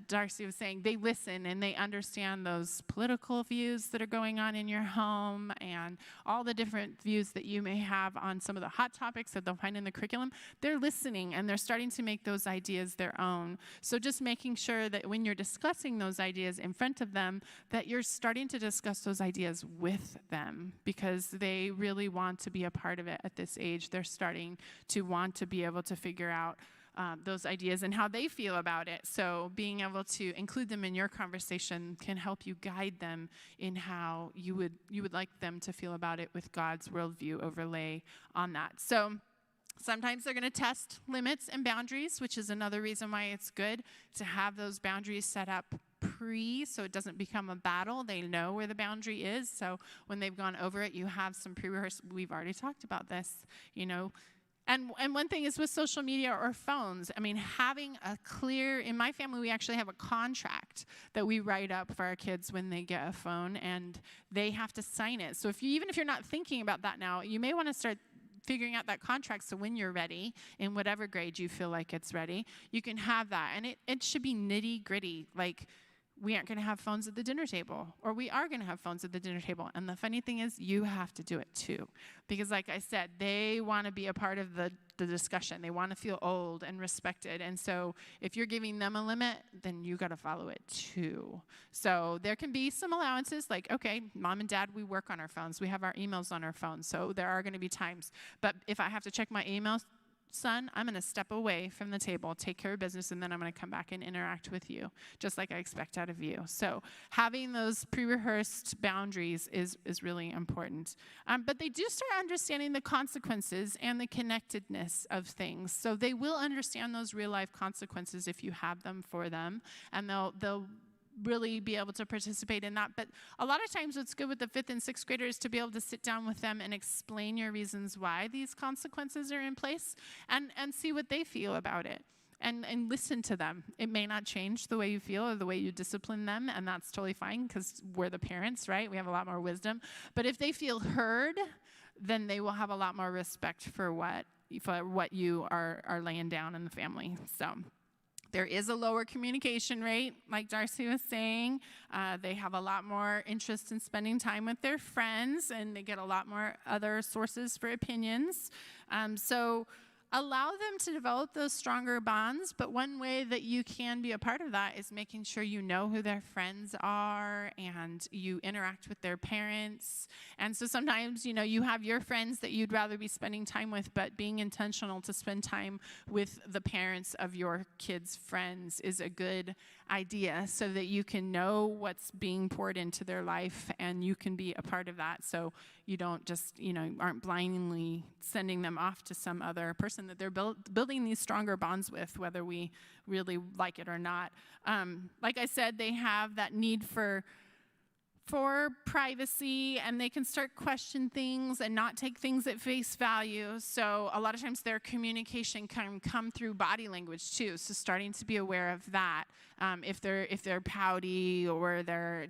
Darcy was saying, they listen and they understand those political views that are going on in your home and all the different views that you may have on some of the hot topics that they'll find in the curriculum. They're listening and they're starting to make those ideas their own. So just making sure that when you're discussing those ideas in front of them, that you're starting to discuss those ideas with them, because they really want to be a part of it at this age. They're starting to want to be able to figure out those ideas and how they feel about it. So being able to include them in your conversation can help you guide them in how you would like them to feel about it with God's worldview overlay on that. So sometimes they're going to test limits and boundaries, which is another reason why it's good to have those boundaries set up so it doesn't become a battle. They know where the boundary is. So when they've gone over it, you have some pre-rehearsed. We've already talked about this, And one thing is with social media or phones, having a clear, in my family, we actually have a contract that we write up for our kids when they get a phone, and they have to sign it. So even if you're not thinking about that now, you may want to start figuring out that contract, so when you're ready, in whatever grade you feel like it's ready, you can have that. And it should be nitty gritty, like, we aren't going to have phones at the dinner table, or we are going to have phones at the dinner table. And the funny thing is, you have to do it too. Because like I said, they want to be a part of the discussion. They want to feel old and respected. And so if you're giving them a limit, then you got to follow it too. So there can be some allowances, like, okay, mom and dad, we work on our phones. We have our emails on our phones. So there are going to be times. But if I have to check my emails, son, I'm going to step away from the table, take care of business, and then I'm going to come back and interact with you, just like I expect out of you. So having those pre-rehearsed boundaries is really important. But they do start understanding the consequences and the connectedness of things. So they will understand those real-life consequences if you have them for them, and they'll really be able to participate in that. But a lot of times what's good with the 5th and 6th graders is to be able to sit down with them and explain your reasons why these consequences are in place, and see what they feel about it. And listen to them. It may not change the way you feel or the way you discipline them, and that's totally fine because we're the parents, right? We have a lot more wisdom. But if they feel heard, then they will have a lot more respect for what you are laying down in the family. So there is a lower communication rate, like Darcy was saying. They have a lot more interest in spending time with their friends, and they get a lot more other sources for opinions. So allow them to develop those stronger bonds, but one way that you can be a part of that is making sure you know who their friends are and you interact with their parents. And so sometimes, you have your friends that you'd rather be spending time with, but being intentional to spend time with the parents of your kids' friends is a good idea, so that you can know what's being poured into their life and you can be a part of that. So you don't just, aren't blindly sending them off to some other person that they're building these stronger bonds with, whether we really like it or not. Like I said, they have that need for privacy, and they can start question things and not take things at face value. So a lot of times their communication can come through body language too. So starting to be aware of that. If they're pouty or they're,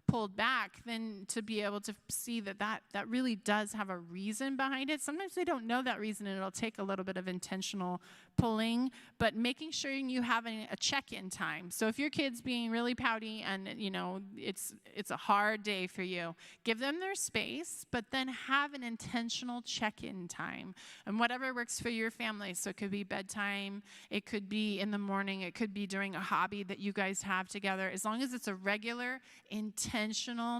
pulled back, then to be able to see that really does have a reason behind it. Sometimes they don't know that reason, and it'll take a little bit of intentional pulling, but making sure you have a check-in time. So if your kid's being really pouty and, it's a hard day for you, give them their space, but then have an intentional check-in time. And whatever works for your family. So it could be bedtime, it could be in the morning, it could be during a hobby that you guys have together, as long as it's a regular, intentional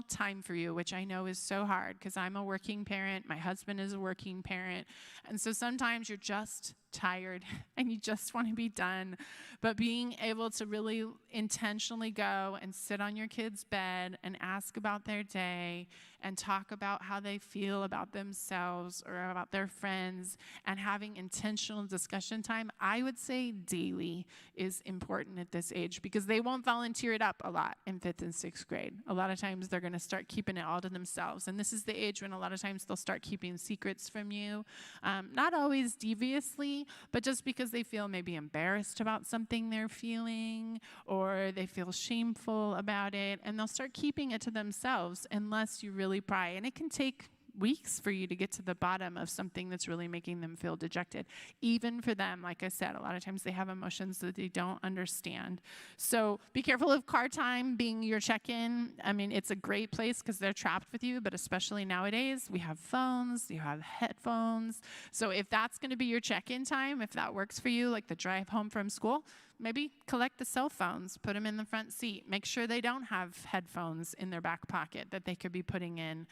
time for you, which I know is so hard because I'm a working parent, my husband is a working parent, and so sometimes you're just tired and you just want to be done. But being able to really intentionally go and sit on your kid's bed and ask about their day and talk about how they feel about themselves or about their friends, and having intentional discussion time, I would say daily, is important at this age, because they won't volunteer it up a lot in 5th and 6th grade. A lot of times they're going to start keeping it all to themselves, and this is the age when a lot of times they'll start keeping secrets from you, not always deviously, but just because they feel maybe embarrassed about something they're feeling, or they feel shameful about it, and they'll start keeping it to themselves unless you really pry. And it can take weeks for you to get to the bottom of something that's really making them feel dejected. Even for them, like I said, a lot of times they have emotions that they don't understand. So be careful of car time being your check-in. It's a great place because they're trapped with you, but especially nowadays, we have phones, you have headphones. So if that's going to be your check-in time, if that works for you, like the drive home from school, maybe collect the cell phones, put them in the front seat. Make sure they don't have headphones in their back pocket that they could be putting in.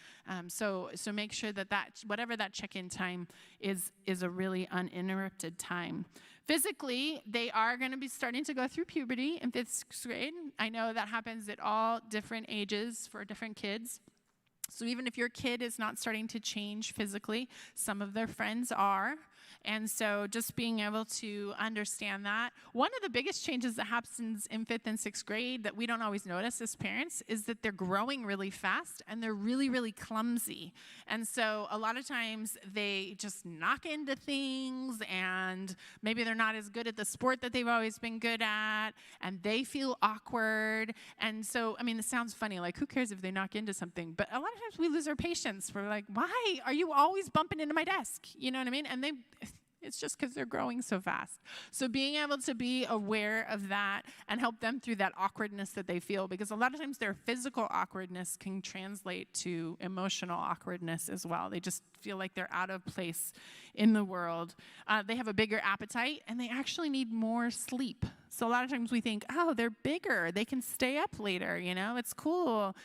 So make sure that whatever that check-in time is a really uninterrupted time. Physically, they are going to be starting to go through puberty in 5th grade. I know that happens at all different ages for different kids. So even if your kid is not starting to change physically, some of their friends are. And so just being able to understand that. One of the biggest changes that happens in 5th and 6th grade that we don't always notice as parents is that they're growing really fast and they're really, really clumsy. And so a lot of times they just knock into things, and maybe they're not as good at the sport that they've always been good at, and they feel awkward. And so, I mean, it sounds funny, like who cares if they knock into something? But a lot of times we lose our patience. We're like, why are you always bumping into my desk? You know what I mean? And it's just because they're growing so fast. So being able to be aware of that and help them through that awkwardness that they feel, because a lot of times their physical awkwardness can translate to emotional awkwardness as well. They just feel like they're out of place in the world. They have a bigger appetite, and they actually need more sleep. So a lot of times we think, oh, they're bigger. They can stay up later, it's cool.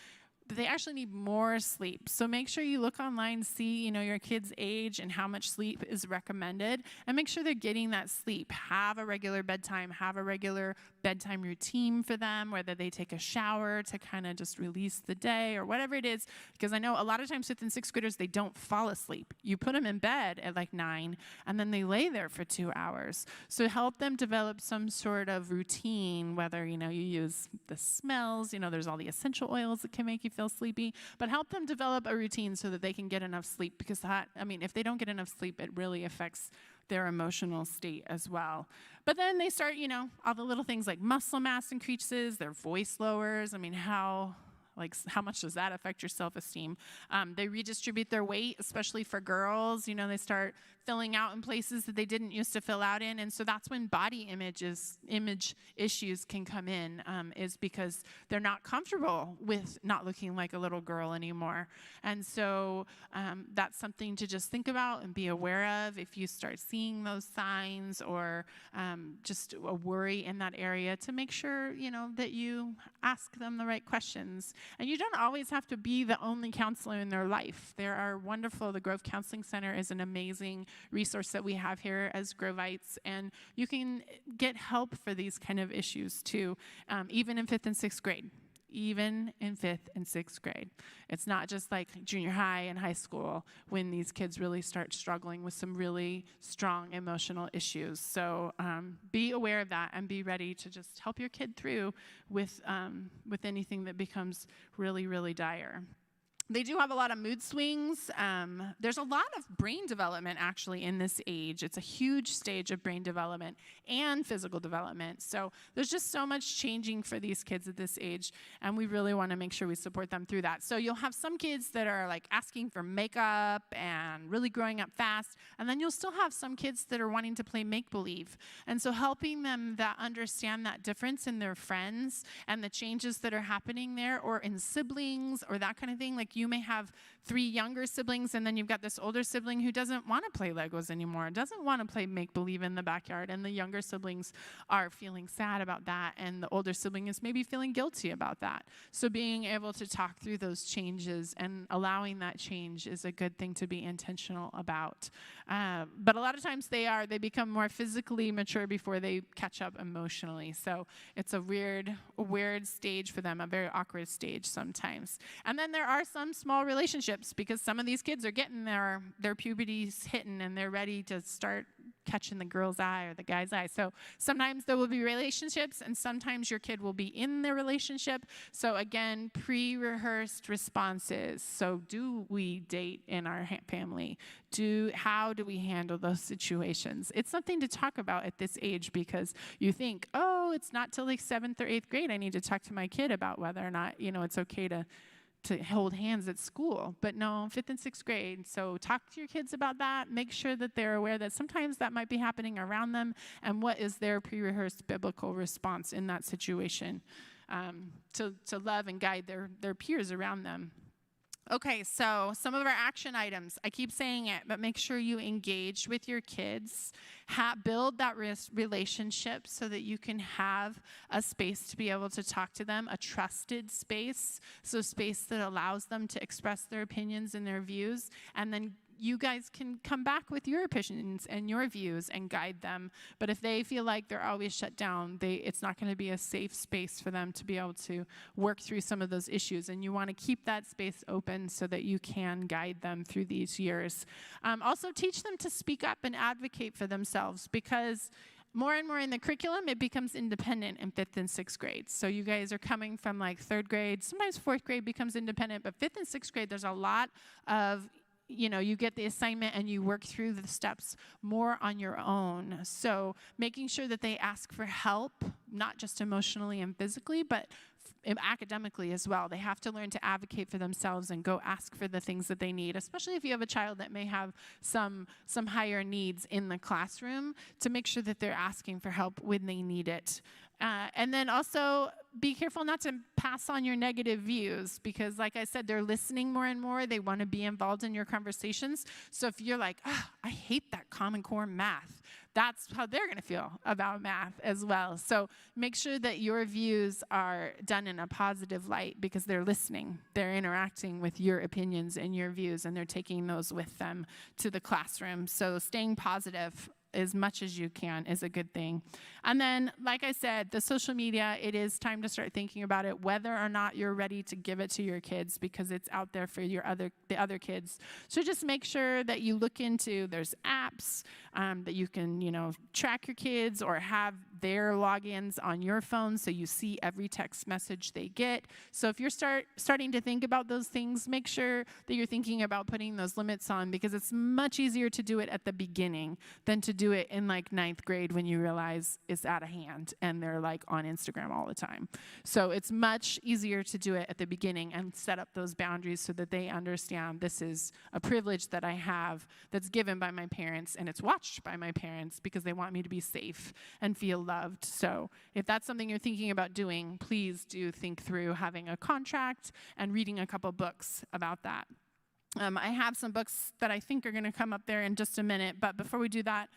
But they actually need more sleep. So make sure you look online, see, your kid's age and how much sleep is recommended, and make sure they're getting that sleep. Have a regular bedtime, have a regular bedtime routine for them, whether they take a shower to kind of just release the day or whatever it is, because I know a lot of times 5th and 6th graders, they don't fall asleep. You put them in bed at like 9, and then they lay there for 2 hours. So help them develop some sort of routine, whether, you use the smells, there's all the essential oils that can make you feel sleepy, but help them develop a routine so that they can get enough sleep, because if they don't get enough sleep, it really affects their emotional state as well. But then they start, all the little things like muscle mass increases, their voice lowers. How much does that affect your self-esteem? They redistribute their weight, especially for girls. They start filling out in places that they didn't used to fill out in. And so that's when body image issues can come in, is because they're not comfortable with not looking like a little girl anymore. And so that's something to just think about and be aware of if you start seeing those signs, or just a worry in that area, to make sure, that you ask them the right questions. And you don't always have to be the only counselor in their life. There are the Grove Counseling Center is an amazing resource that we have here as Grovites, and you can get help for these kind of issues too, even in 5th and 6th grade. Even in 5th and 6th grade. It's not just like junior high and high school when these kids really start struggling with some really strong emotional issues. So be aware of that and be ready to just help your kid through with anything that becomes really, really dire. They do have a lot of mood swings. There's a lot of brain development actually in this age. It's a huge stage of brain development and physical development. So there's just so much changing for these kids at this age, and we really want to make sure we support them through that. So you'll have some kids that are like asking for makeup and really growing up fast, and then you'll still have some kids that are wanting to play make-believe. And so helping them that understand that difference in their friends and the changes that are happening there, or in siblings or that kind of thing. Like you may have 3 younger siblings, and then you've got this older sibling who doesn't want to play Legos anymore, doesn't want to play make-believe in the backyard, and the younger siblings are feeling sad about that, and the older sibling is maybe feeling guilty about that. So being able to talk through those changes and allowing that change is a good thing to be intentional about. But a lot of times they become more physically mature before they catch up emotionally. So it's a weird stage for them, a very awkward stage sometimes. And then there are some small relationships, because some of these kids are getting their puberty's hitting, and they're ready to start catching the girl's eye or the guy's eye. So sometimes there will be relationships, and sometimes your kid will be in the relationship. So again, pre-rehearsed responses. So do we date in our family? How do we handle those situations? It's something to talk about at this age, because you think, oh, it's not till like 7th or 8th grade I need to talk to my kid about whether or not, it's okay to hold hands at school. But no, 5th and 6th grade. So talk to your kids about that. Make sure that they're aware that sometimes that might be happening around them, and what is their pre-rehearsed biblical response in that situation, to love and guide their peers around them. Okay, so some of our action items. I keep saying it, but make sure you engage with your kids. Build that relationship so that you can have a space to be able to talk to them, a trusted space, so space that allows them to express their opinions and their views, and then you guys can come back with your opinions and your views and guide them. But if they feel like they're always shut down, it's not going to be a safe space for them to be able to work through some of those issues. And you want to keep that space open so that you can guide them through these years. Also, teach them to speak up and advocate for themselves, because more and more in the curriculum, it becomes independent in 5th and 6th grade. So you guys are coming from like 3rd grade, sometimes 4th grade becomes independent, but 5th and 6th grade, there's a lot of, you get the assignment and you work through the steps more on your own. So making sure that they ask for help, not just emotionally and physically, but academically as well. They have to learn to advocate for themselves and go ask for the things that they need, especially if you have a child that may have some higher needs in the classroom, to make sure that they're asking for help when they need it. And then also be careful not to pass on your negative views, because like I said, they're listening more and more. They want to be involved in your conversations. So if you're like, I hate that Common Core math, that's how they're going to feel about math as well. So make sure that your views are done in a positive light, because they're listening. They're interacting with your opinions and your views, and they're taking those with them to the classroom. So staying positive as much as you can is a good thing. And then, like I said, the social media, it is time to start thinking about it, whether or not you're ready to give it to your kids, because it's out there for the other kids. So just make sure that you look into, there's apps that you can, track your kids or have their logins on your phone so you see every text message they get. So if you're starting to think about those things, make sure that you're thinking about putting those limits on, because it's much easier to do it at the beginning than to do it in like 9th grade when you realize it's out of hand and they're like on Instagram all the time. So it's much easier to do it at the beginning and set up those boundaries so that they understand this is a privilege that I have that's given by my parents, and it's watched by my parents because they want me to be safe and feel loved. So if that's something you're thinking about doing, please do think through having a contract and reading a couple books about that. I have some books that I think are going to come up there in just a minute, but before we do that,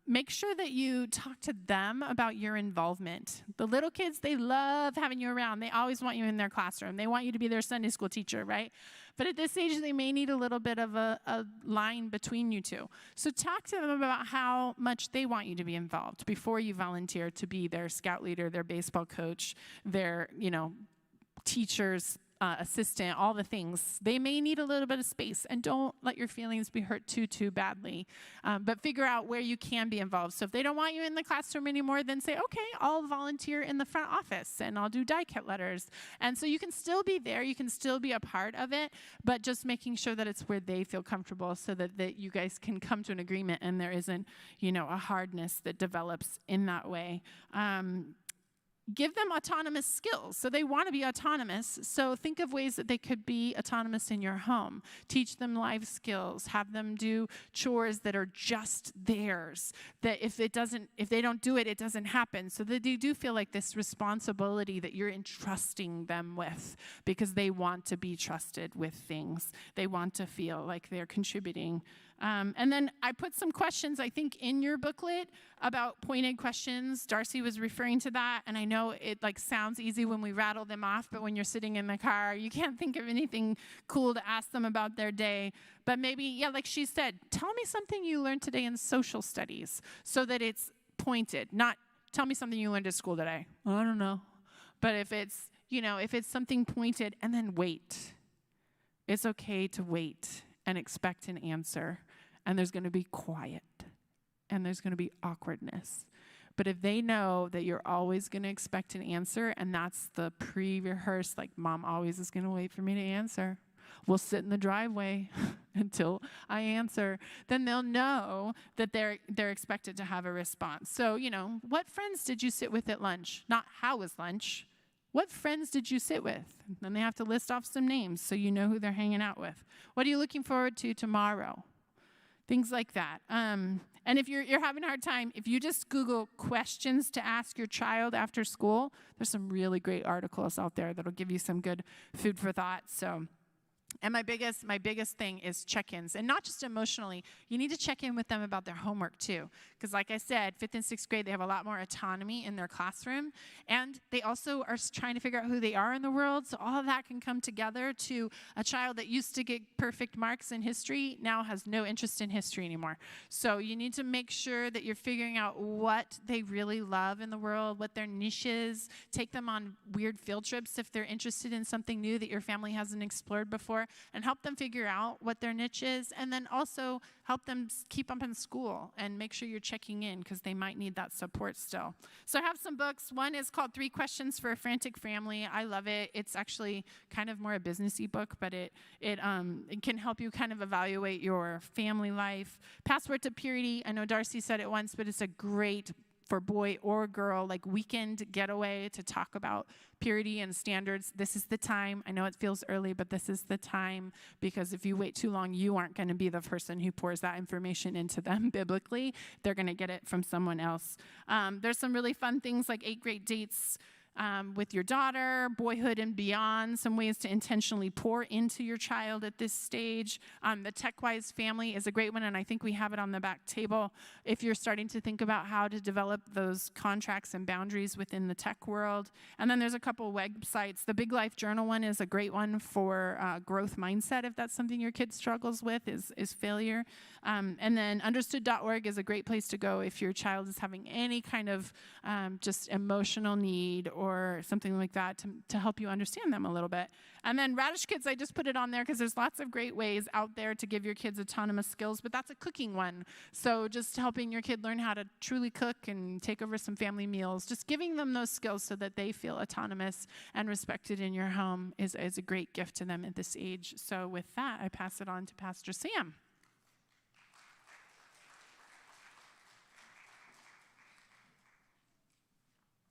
make sure that you talk to them about your involvement. The little kids, they love having you around. They always want you in their classroom. They want you to be their Sunday school teacher, right? But at this age, they may need a little bit of a line between you two. So talk to them about how much they want you to be involved before you volunteer to be their scout leader, their baseball coach, their, teachers, assistant, all the things. They may need a little bit of space, and don't let your feelings be hurt too badly. But figure out where you can be involved. So if they don't want you in the classroom anymore, then say, okay, I'll volunteer in the front office and I'll do die-cut letters. And so you can still be there, you can still be a part of it, but just making sure that it's where they feel comfortable so that you guys can come to an agreement and there isn't, a hardness that develops in that way. Give them autonomous skills. So they want to be autonomous. So think of ways that they could be autonomous in your home. Teach them life skills. Have them do chores that are just theirs. That if they don't do it, it doesn't happen. So that they do feel like this responsibility that you're entrusting them with, because they want to be trusted with things. They want to feel like they're contributing. And then I put some questions, I think, in your booklet about pointed questions. Darcy was referring to that, and I know it sounds easy when we rattle them off, but when you're sitting in the car, you can't think of anything cool to ask them about their day. But maybe, like she said, tell me something you learned today in social studies, so that it's pointed, not tell me something you learned at school today. I don't know. But if it's something pointed, and then wait. It's okay to wait and expect an answer. And there's going to be quiet, and there's going to be awkwardness. But if they know that you're always going to expect an answer, and that's the pre-rehearsed, like mom always is going to wait for me to answer. We'll sit in the driveway until I answer. Then they'll know that they're expected to have a response. So, what friends did you sit with at lunch? Not how was lunch. What friends did you sit with? And then they have to list off some names so you know who they're hanging out with. What are you looking forward to tomorrow? Things like that. And if you're having a hard time, if you just Google questions to ask your child after school, there's some really great articles out there that'll give you some good food for thought. So And my biggest thing is check-ins, and not just emotionally. You need to check in with them about their homework too, because like I said, 5th and 6th grade, they have a lot more autonomy in their classroom, and they also are trying to figure out who they are in the world, so all of that can come together to a child that used to get perfect marks in history, now has no interest in history anymore. So you need to make sure that you're figuring out what they really love in the world, what their niche is. Take them on weird field trips if they're interested in something new that your family hasn't explored before, and help them figure out what their niche is, and then also help them keep up in school and make sure you're checking in because they might need that support still. So I have some books. One is called 3 Questions for a Frantic Family. I love it. It's actually kind of more a businessy book, but it can help you kind of evaluate your family life. Passport to Purity. I know Darcy said it once, but it's a great for boy or girl, like weekend getaway to talk about purity and standards. This is the time. I know it feels early, but this is the time, because if you wait too long, you aren't going to be the person who pours that information into them biblically. They're going to get it from someone else. There's some really fun things like 8 Great Dates with your daughter, boyhood and beyond, some ways to intentionally pour into your child at this stage. The TechWise family is a great one, and I think we have it on the back table if you're starting to think about how to develop those contracts and boundaries within the tech world. And then there's a couple websites. The Big Life Journal one is a great one for growth mindset, if that's something your kid struggles with, is failure. And then understood.org is a great place to go if your child is having any kind of just emotional need or something like that to help you understand them a little bit. And then Radish Kids, I just put it on there because there's lots of great ways out there to give your kids autonomous skills, but that's a cooking one. So just helping your kid learn how to truly cook and take over some family meals, just giving them those skills so that they feel autonomous and respected in your home is a great gift to them at this age. So with that, I pass it on to Pastor Sam.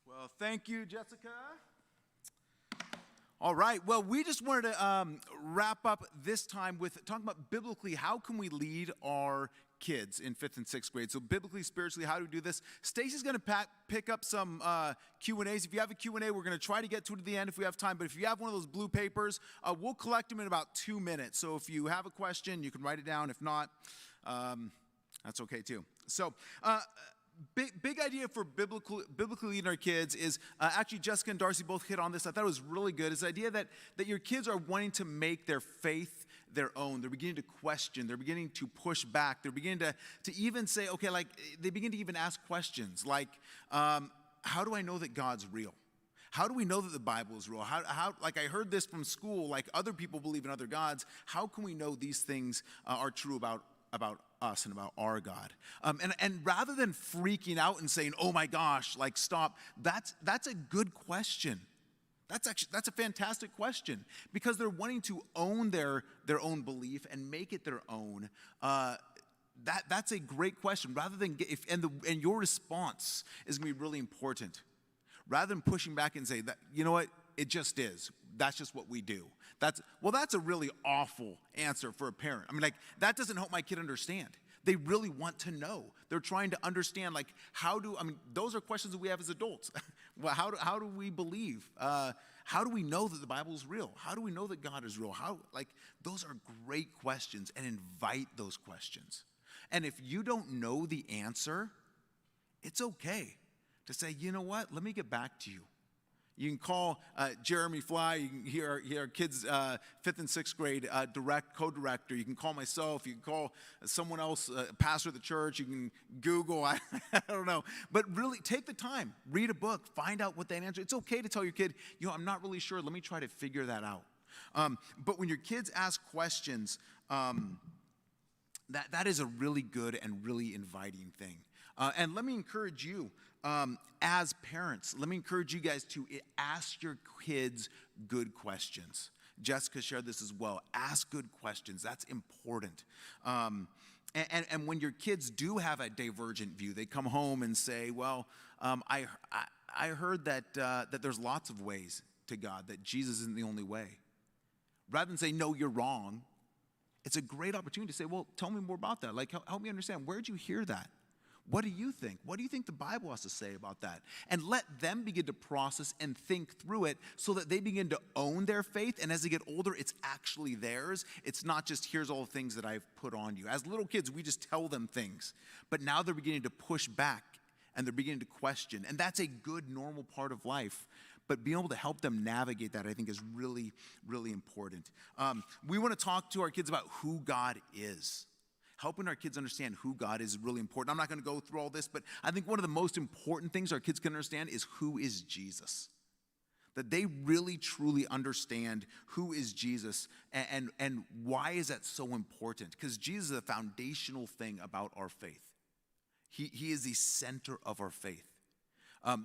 Well, thank you, Jessica. All right. Well, we just wanted to wrap up this time with talking about biblically, how can we lead our kids in 5th and 6th grade? So biblically, spiritually, how do we do this? Stacy's going to pick up some Q&As. If you have a Q&A, we're going to try to get to it at the end if we have time. But if you have one of those blue papers, we'll collect them in about 2 minutes. So if you have a question, you can write it down. If not, that's okay too. So big idea for biblically leading our kids is, actually Jessica and Darcy both hit on this. I thought it was really good. It's the idea that your kids are wanting to make their faith their own. They're beginning to question. They're beginning to push back. They're beginning to even say, okay, like they begin to even ask questions like, how do I know that God's real? How do we know that the Bible is real? How like I heard this from school, like other people believe in other gods. How can we know these things are true about us and about our God? And rather than freaking out and saying, oh my gosh, like stop, that's a good question. That's a fantastic question, because they're wanting to own their own belief and make it their own. That's a great question. Rather than and your response is going to be really important. Rather than pushing back and say that, you know what, it just is. That's just what we do. That's a really awful answer for a parent. I mean, like, that doesn't help my kid understand. They really want to know. They're trying to understand, like, those are questions that we have as adults. Well, how do we believe? How do we know that the Bible is real? How do we know that God is real? Those are great questions, and invite those questions. And if you don't know the answer, it's okay to say, you know what, let me get back to you. You can call Jeremy Fly. You can hear our kids' 5th and 6th grade co-director. You can call myself. You can call someone else, pastor of the church. You can Google. I don't know. But really, take the time. Read a book. Find out what that answer is. It's okay to tell your kid, I'm not really sure. Let me try to figure that out. But when your kids ask questions, that is a really good and really inviting thing. And let me encourage you, as parents, let me encourage you guys to ask your kids good questions. Jessica shared this as well. Ask good questions. That's important. And when your kids do have a divergent view, they come home and say, well, I heard that there's lots of ways to God, that Jesus isn't the only way. Rather than say, no, you're wrong, it's a great opportunity to say, well, tell me more about that. Like, help me understand. Where did you hear that? What do you think? What do you think the Bible has to say about that? And let them begin to process and think through it so that they begin to own their faith. And as they get older, it's actually theirs. It's not just, here's all the things that I've put on you. As little kids, we just tell them things. But now they're beginning to push back and they're beginning to question. And that's a good, normal part of life. But being able to help them navigate that, I think, is really, really important. We want to talk to our kids about who God is. Helping our kids understand who God is really important. I'm not going to go through all this, but I think one of the most important things our kids can understand is who is Jesus. That they really, truly understand who is Jesus and why is that so important? Because Jesus is a foundational thing about our faith. He is the center of our faith.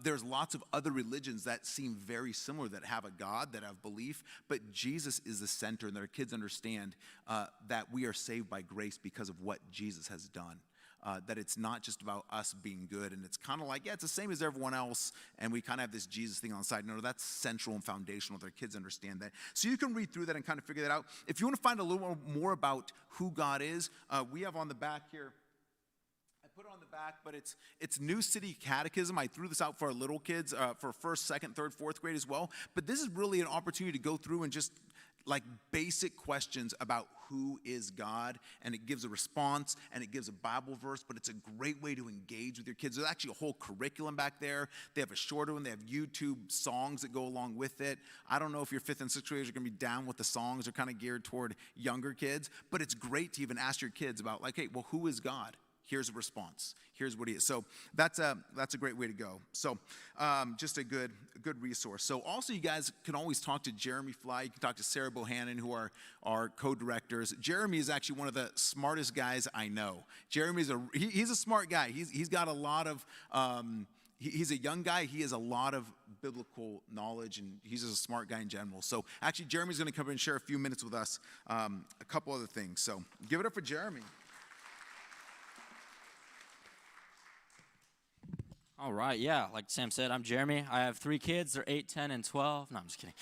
There's lots of other religions that seem very similar, that have a God, that have belief, but Jesus is the center, and that our kids understand that we are saved by grace because of what Jesus has done. That it's not just about us being good, and it's kind of like, yeah, it's the same as everyone else, and we kind of have this Jesus thing on the side. No, that's central and foundational, that our kids understand that. So you can read through that and kind of figure that out. If you want to find a little more about who God is, we have on the back here, put it on the back, but it's New City Catechism. I threw this out for our little kids for first, second, third, fourth grade as well. But this is really an opportunity to go through and just like basic questions about who is God, and it gives a response and it gives a Bible verse, but it's a great way to engage with your kids. There's actually a whole curriculum back there. They have a shorter one. They have YouTube songs that go along with it. I don't know if your fifth and sixth graders are going to be down with the songs. They're kind of geared toward younger kids, but it's great to even ask your kids about like, hey, well, who is God? Here's a response. Here's what he is. So that's a great way to go. So just a good resource. So also you guys can always talk to Jeremy Fly. You can talk to Sarah Bohannon, who are our co-directors. Jeremy is actually one of the smartest guys I know. Jeremy's he's a smart guy. He's got a lot of he's a young guy. He has a lot of biblical knowledge, and he's just a smart guy in general. So actually Jeremy's going to come in and share a few minutes with us, a couple other things. So give it up for Jeremy. All right, yeah, like Sam said, I'm Jeremy. I have 3 kids. They're 8, 10, and 12. No, I'm just kidding.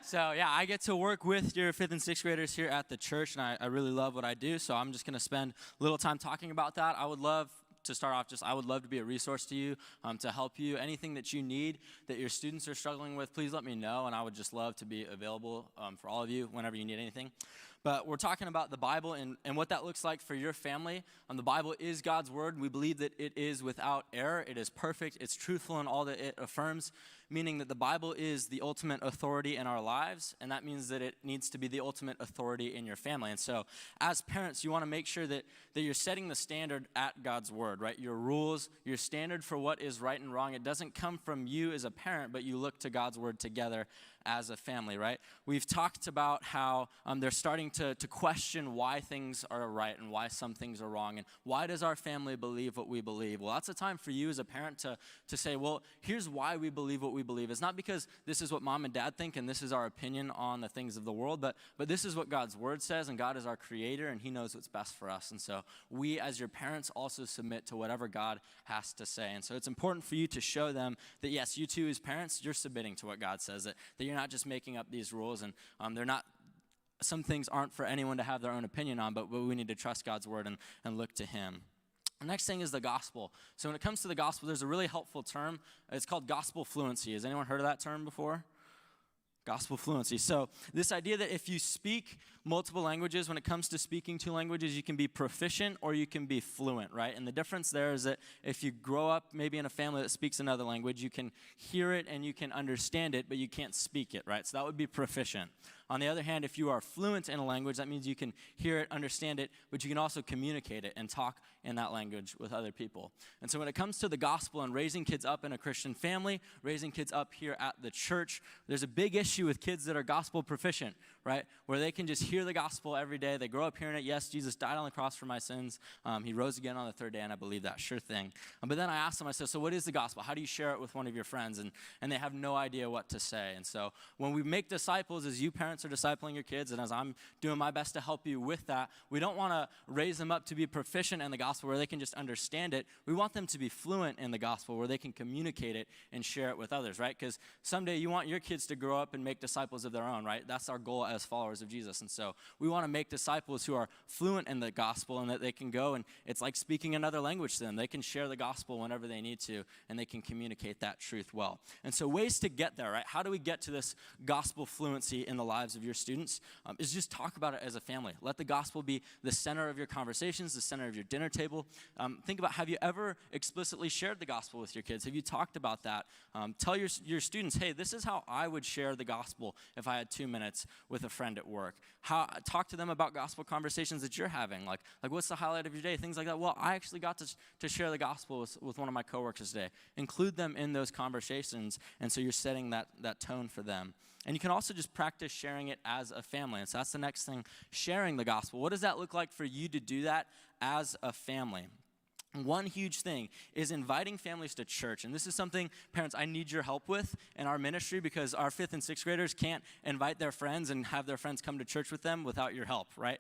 So, yeah, I get to work with your 5th and 6th graders here at the church, and I really love what I do, so I'm just going to spend a little time talking about that. I would love to start off, I would love to be a resource to you, to help you. Anything that you need that your students are struggling with, please let me know, and I would just love to be available for all of you whenever you need anything. But we're talking about the Bible and what that looks like for your family. The Bible is God's word. We believe that it is without error. It is perfect. It's truthful in all that it affirms, meaning that the Bible is the ultimate authority in our lives, and that means that it needs to be the ultimate authority in your family. And so as parents, you want to make sure that you're setting the standard at God's word, right? Your rules, your standard for what is right and wrong, it doesn't come from you as a parent, but you look to God's word together as a family, right? We've talked about how they're starting to question why things are right and why some things are wrong, and why does our family believe what we believe? Well, that's a time for you as a parent to say, well, here's why we believe what we believe. It's not because this is what mom and dad think and this is our opinion on the things of the world, but this is what God's word says, and God is our creator, and he knows what's best for us. And so we as your parents also submit to whatever God has to say. And so it's important for you to show them that, yes, you too as parents, you're submitting to what God says, that you're not just making up these rules, and they're not, some things aren't for anyone to have their own opinion on, but we need to trust God's word and look to him. The next thing is the gospel. So when it comes to the gospel, there's a really helpful term. It's called gospel fluency. Has anyone heard of that term before? Gospel fluency. So this idea that if you speak multiple languages, when it comes to speaking 2 languages, you can be proficient or you can be fluent, right? And the difference there is that if you grow up maybe in a family that speaks another language, you can hear it and you can understand it, but you can't speak it, right? So that would be proficient. On the other hand, if you are fluent in a language, that means you can hear it, understand it, but you can also communicate it and talk in that language with other people. And so when it comes to the gospel and raising kids up in a Christian family, raising kids up here at the church, there's a big issue with kids that are gospel proficient, right? Where they can just hear the gospel every day. They grow up hearing it. Yes, Jesus died on the cross for my sins. He rose again on the 3rd day, and I believe that, sure thing. But then I asked them, I said, so what is the gospel? How do you share it with one of your friends? And they have no idea what to say. And so when we make disciples, as you parents parents are discipling your kids, and as I'm doing my best to help you with that, we don't want to raise them up to be proficient in the gospel where they can just understand it. We want them to be fluent in the gospel where they can communicate it and share it with others, right? Because someday you want your kids to grow up and make disciples of their own, right? That's our goal as followers of Jesus. And so we want to make disciples who are fluent in the gospel and that they can go, and it's like speaking another language to them. They can share the gospel whenever they need to, and they can communicate that truth well. And so ways to get there, right? How do we get to this gospel fluency in the lives of your students? Is just talk about it as a family. Let the gospel be the center of your conversations, the center of your dinner table. Think about, have you ever explicitly shared the gospel with your kids? Have you talked about that? Tell your students, hey, this is how I would share the gospel if I had 2 minutes with a friend at work. Talk to them about gospel conversations that you're having. Like what's the highlight of your day? Things like that. Well, I actually got to share the gospel with one of my coworkers today. Include them in those conversations, and so you're setting that tone for them. And you can also just practice sharing it as a family. And so that's the next thing, sharing the gospel. What does that look like for you to do that as a family? One huge thing is inviting families to church. And this is something, parents, I need your help with in our ministry, because our 5th and 6th graders can't invite their friends and have their friends come to church with them without your help, right?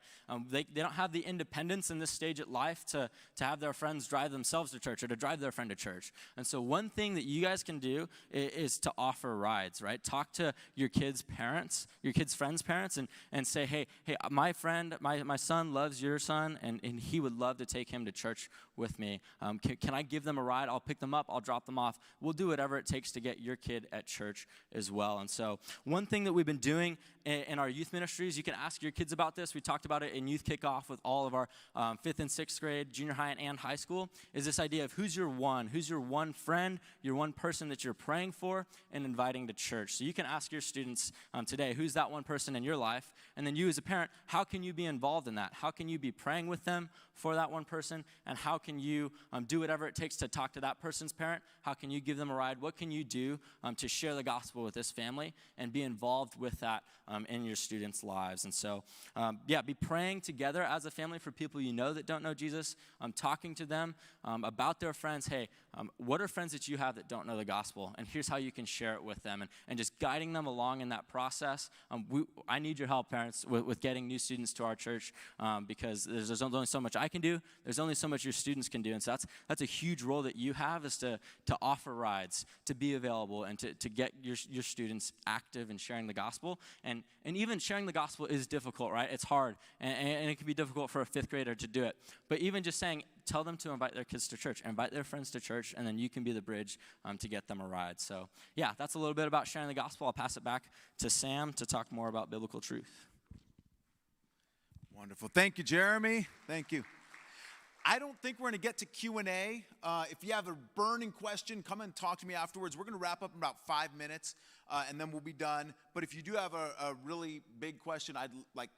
They don't have the independence in this stage at life to have their friends drive themselves to church or to drive their friend to church. And so one thing that you guys can do is to offer rides, right? Talk to your kids' parents, your kids' friends' parents, and say, hey, my friend, my son loves your son, and he would love to take him to church with me. Can I give them a ride? I'll pick them up. I'll drop them off. We'll do whatever it takes to get your kid at church as well. And so one thing that we've been doing in our youth ministries, you can ask your kids about this. We talked about it in youth kickoff with all of our 5th and 6th grade, junior high and high school, is this idea of who's your one friend, your one person that you're praying for and inviting to church. So you can ask your students today, who's that one person in your life? And then you as a parent, how can you be involved in that? How can you be praying with them for that one person? And how can you do whatever it takes to talk to that person's parent? How can you give them a ride? What can you do to share the gospel with this family and be involved with that in your students' lives? And so, be praying together as a family for people you know that don't know Jesus, talking to them about their friends. Hey, what are friends that you have that don't know the gospel? And here's how you can share it with them, and just guiding them along in that process. I need your help, parents, with getting new students to our church, because there's only so much I can do. There's only so much your students can do. And so that's a huge role that you have, is to offer rides, to be available, and to get your students active in sharing the gospel. And even sharing the gospel is difficult, right? It's hard, and it can be difficult for a 5th grader to do it. But even just saying, tell them to invite their kids to church, invite their friends to church, and then you can be the bridge to get them a ride. So yeah, that's a little bit about sharing the gospel. I'll pass it back to Sam to talk more about biblical truth. Wonderful. Thank you, Jeremy. Thank you. I don't think we're going to get to Q&A. If you have a burning question, come and talk to me afterwards. We're going to wrap up in about 5 minutes, and then we'll be done. But if you do have a really big question, I'd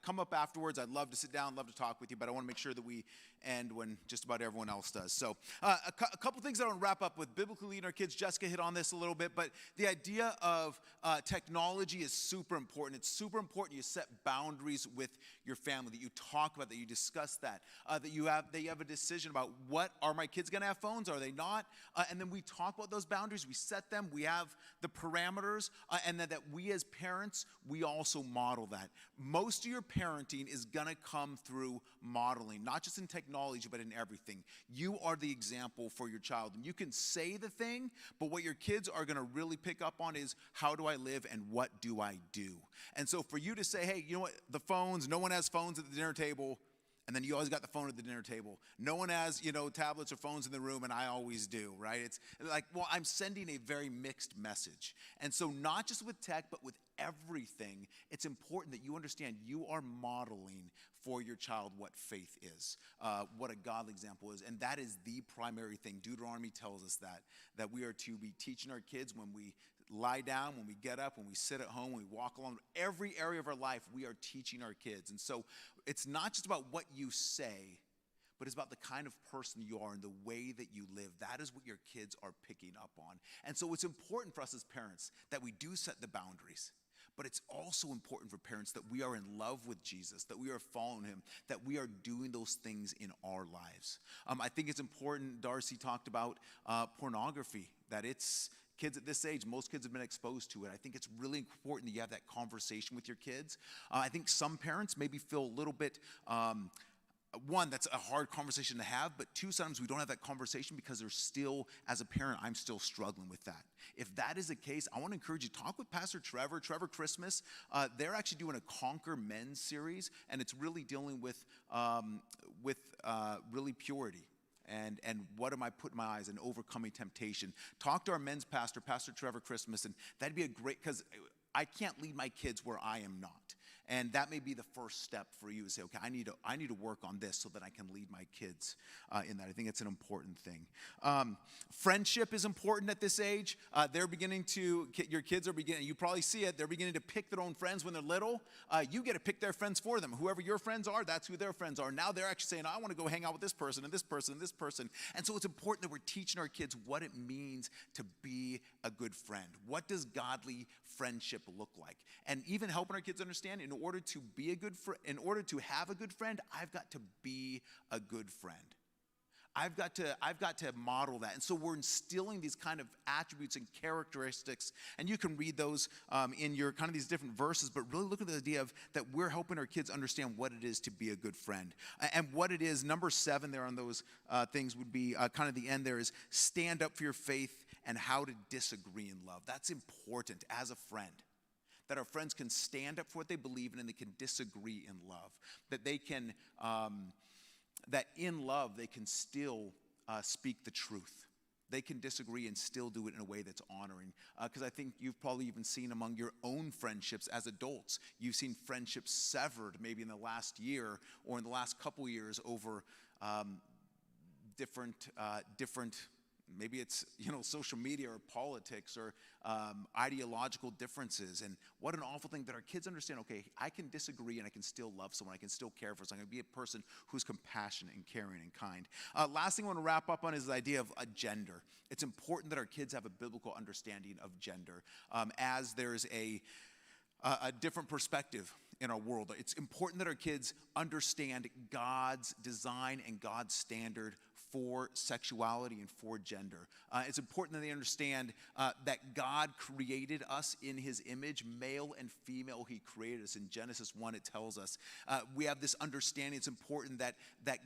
come up afterwards. I'd love to sit down, love to talk with you, but I want to make sure that we end when just about everyone else does. So a couple things I want to wrap up with. Biblically leading our kids. Jessica hit on this a little bit, but the idea of technology is super important. It's super important you set boundaries with your family, that you talk about, that you discuss that you have a decision about, what are my kids going to have phones? Are they not? And then we talk about those boundaries. We set them. We have the parameters, and then that we as parents, we also model that. Most of your parenting is going to come through modeling, not just in technology, but in everything. You are the example for your child. And you can say the thing, but what your kids are going to really pick up on is, how do I live and what do I do? And so for you to say, hey, you know what, the phones, no one has phones at the dinner table, and then you always got the phone at the dinner table. No one has, tablets or phones in the room, and I always do, right? It's like, well, I'm sending a very mixed message. And so not just with tech, but with everything, it's important that you understand you are modeling for your child what faith is, what a godly example is. And that is the primary thing. Deuteronomy tells us that we are to be teaching our kids when we lie down, when we get up, when we sit at home, when we walk along. Every area of our life, we are teaching our kids. And so it's not just about what you say, but it's about the kind of person you are and the way that you live. That is what your kids are picking up on. And so it's important for us as parents that we do set the boundaries. But it's also important for parents that we are in love with Jesus, that we are following him, that we are doing those things in our lives. I think it's important, Darcy talked about pornography, that it's, kids at this age, most kids have been exposed to it. I think it's really important that you have that conversation with your kids. I think some parents maybe feel a little bit, one, that's a hard conversation to have, but two, sometimes we don't have that conversation because there's still, as a parent, I'm still struggling with that. If that is the case, I want to encourage you to talk with Pastor Trevor Christmas. They're actually doing a Conquer Men series, and it's really dealing with really purity. And what am I putting my eyes in, overcoming temptation. Talk to our men's pastor, Pastor Trevor Christmas, and that'd be a great, because I can't lead my kids where I am not. And that may be the first step for you to say, okay, I need to work on this so that I can lead my kids in that. I think it's an important thing. Friendship is important at this age. Your kids are beginning, you probably see it, they're beginning to pick their own friends when they're little. You get to pick their friends for them. Whoever your friends are, that's who their friends are. Now they're actually saying, I want to go hang out with this person and this person and this person. And so it's important that we're teaching our kids what it means to be a good friend. What does godly friendship look like? And even helping our kids understand, in order to have a good friend, I've got to be a good friend. I've got to model that. And so we're instilling these kind of attributes and characteristics. And you can read those in your kind of these different verses, but really look at the idea of that we're helping our kids understand what it is to be a good friend. And what it is, number 7 there on those things would be kind of the end there is stand up for your faith and how to disagree in love. That's important as a friend. That our friends can stand up for what they believe in and they can disagree in love. That they can, that in love they can still speak the truth. They can disagree and still do it in a way that's honoring. Because I think you've probably even seen among your own friendships as adults, you've seen friendships severed maybe in the last year or in the last couple years over different maybe it's, social media or politics or ideological differences. And what an awful thing that our kids understand, okay, I can disagree and I can still love someone. I can still care for someone. I can be a person who's compassionate and caring and kind. Last thing I want to wrap up on is the idea of gender. It's important that our kids have a biblical understanding of gender as there's a different perspective in our world. It's important that our kids understand God's design and God's standard for sexuality and for gender. It's important that they understand that God created us in his image, male and female, he created us. In Genesis 1, it tells us. We have this understanding, it's important that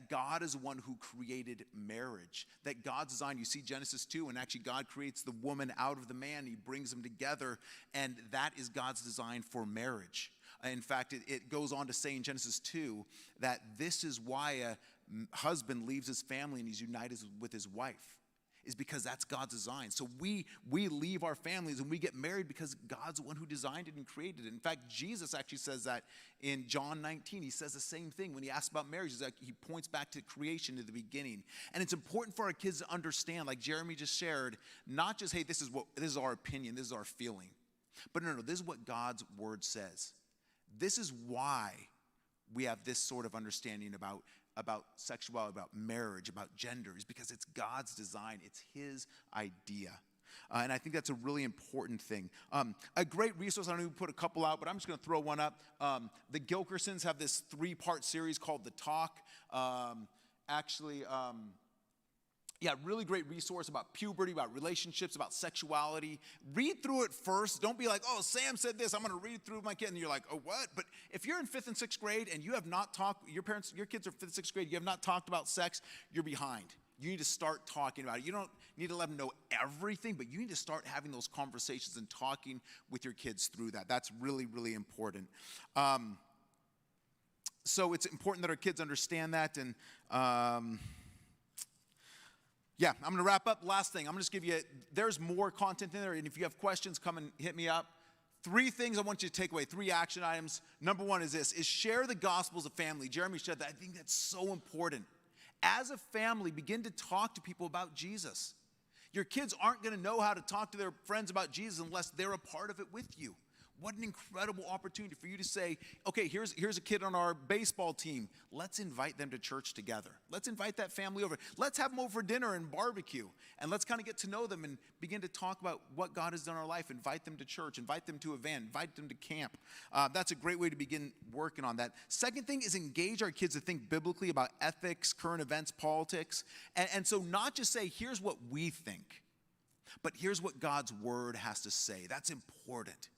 God is the one who created marriage. That God's design, you see Genesis 2, and actually God creates the woman out of the man, he brings them together, and that is God's design for marriage. In fact, it goes on to say in Genesis 2 that this is why a husband leaves his family and he's united with his wife, is because that's God's design. So we leave our families and we get married because God's the one who designed it and created it. In fact, Jesus actually says that in John 19. He says the same thing when he asks about marriage. He points back to creation at the beginning. And it's important for our kids to understand, like Jeremy just shared, not just, hey, this is our opinion, this is our feeling. But no, this is what God's word says. This is why we have this sort of understanding about sexuality, about marriage, about gender, is because it's God's design. It's his idea. And I think that's a really important thing. A great resource, I don't know if we put a couple out, but I'm just going to throw one up. The Gilkersons have this 3-part series called The Talk. Really great resource about puberty, about relationships, about sexuality. Read through it first. Don't be like, oh, Sam said this, I'm going to read through my kid. And you're like, oh, what? But if you're in 5th and 6th grade and you have not talked, your kids are 5th and 6th grade, you have not talked about sex, you're behind. You need to start talking about it. You don't need to let them know everything, but you need to start having those conversations and talking with your kids through that. That's really, really important. So it's important that our kids understand that. And I'm going to wrap up. Last thing, I'm going to just give you, there's more content in there, and if you have questions, come and hit me up. 3 things I want you to take away, 3 action items. Number 1 is this, is share the gospel as a family. Jeremy said that. I think that's so important. As a family, begin to talk to people about Jesus. Your kids aren't going to know how to talk to their friends about Jesus unless they're a part of it with you. What an incredible opportunity for you to say, okay, here's a kid on our baseball team. Let's invite them to church together. Let's invite that family over. Let's have them over for dinner and barbecue. And let's kind of get to know them and begin to talk about what God has done in our life. Invite them to church. Invite them to a van. Invite them to camp. That's a great way to begin working on that. Second thing is engage our kids to think biblically about ethics, current events, politics. And so not just say, here's what we think. But here's what God's word has to say. That's important.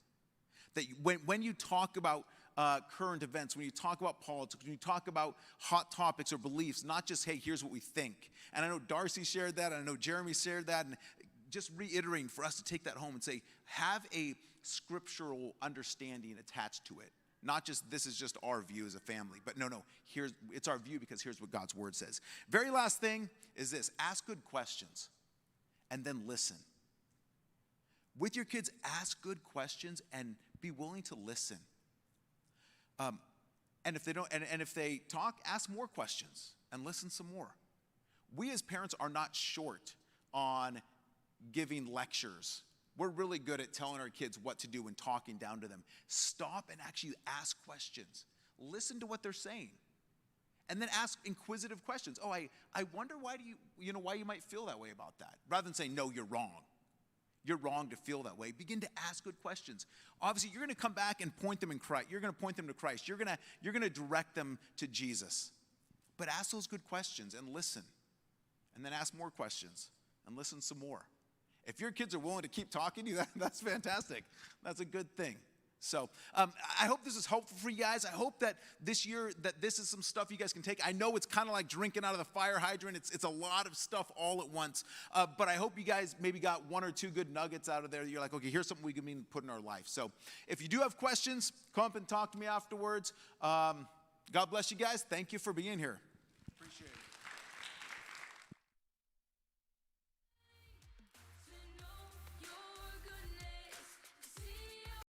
That when you talk about current events, when you talk about politics, when you talk about hot topics or beliefs, not just, hey, here's what we think. And I know Darcy shared that, and I know Jeremy shared that, and just reiterating for us to take that home and say, have a scriptural understanding attached to it. Not just, this is just our view as a family, but no, it's our view because here's what God's word says. Very last thing is this: ask good questions and then listen. With your kids, ask good questions and be willing to listen. And if they don't, and if they talk, ask more questions and listen some more. We as parents are not short on giving lectures. We're really good at telling our kids what to do and talking down to them. Stop and actually ask questions. Listen to what they're saying. And then ask inquisitive questions. Oh, I wonder why why you might feel that way about that. Rather than saying, no, you're wrong. You're wrong to feel that way. Begin to ask good questions. Obviously, you're going to come back and point them in Christ. You're going to point them to Christ. You're going to direct them to Jesus. But ask those good questions and listen. And then ask more questions and listen some more. If your kids are willing to keep talking to you, that's fantastic. That's a good thing. So I hope this is helpful for you guys. I hope that this year that this is some stuff you guys can take. I know it's kind of like drinking out of the fire hydrant. It's a lot of stuff all at once. But I hope you guys maybe got one or two good nuggets out of there. You're like, okay, here's something we can put in our life. So if you do have questions, come up and talk to me afterwards. God bless you guys. Thank you for being here. Appreciate it.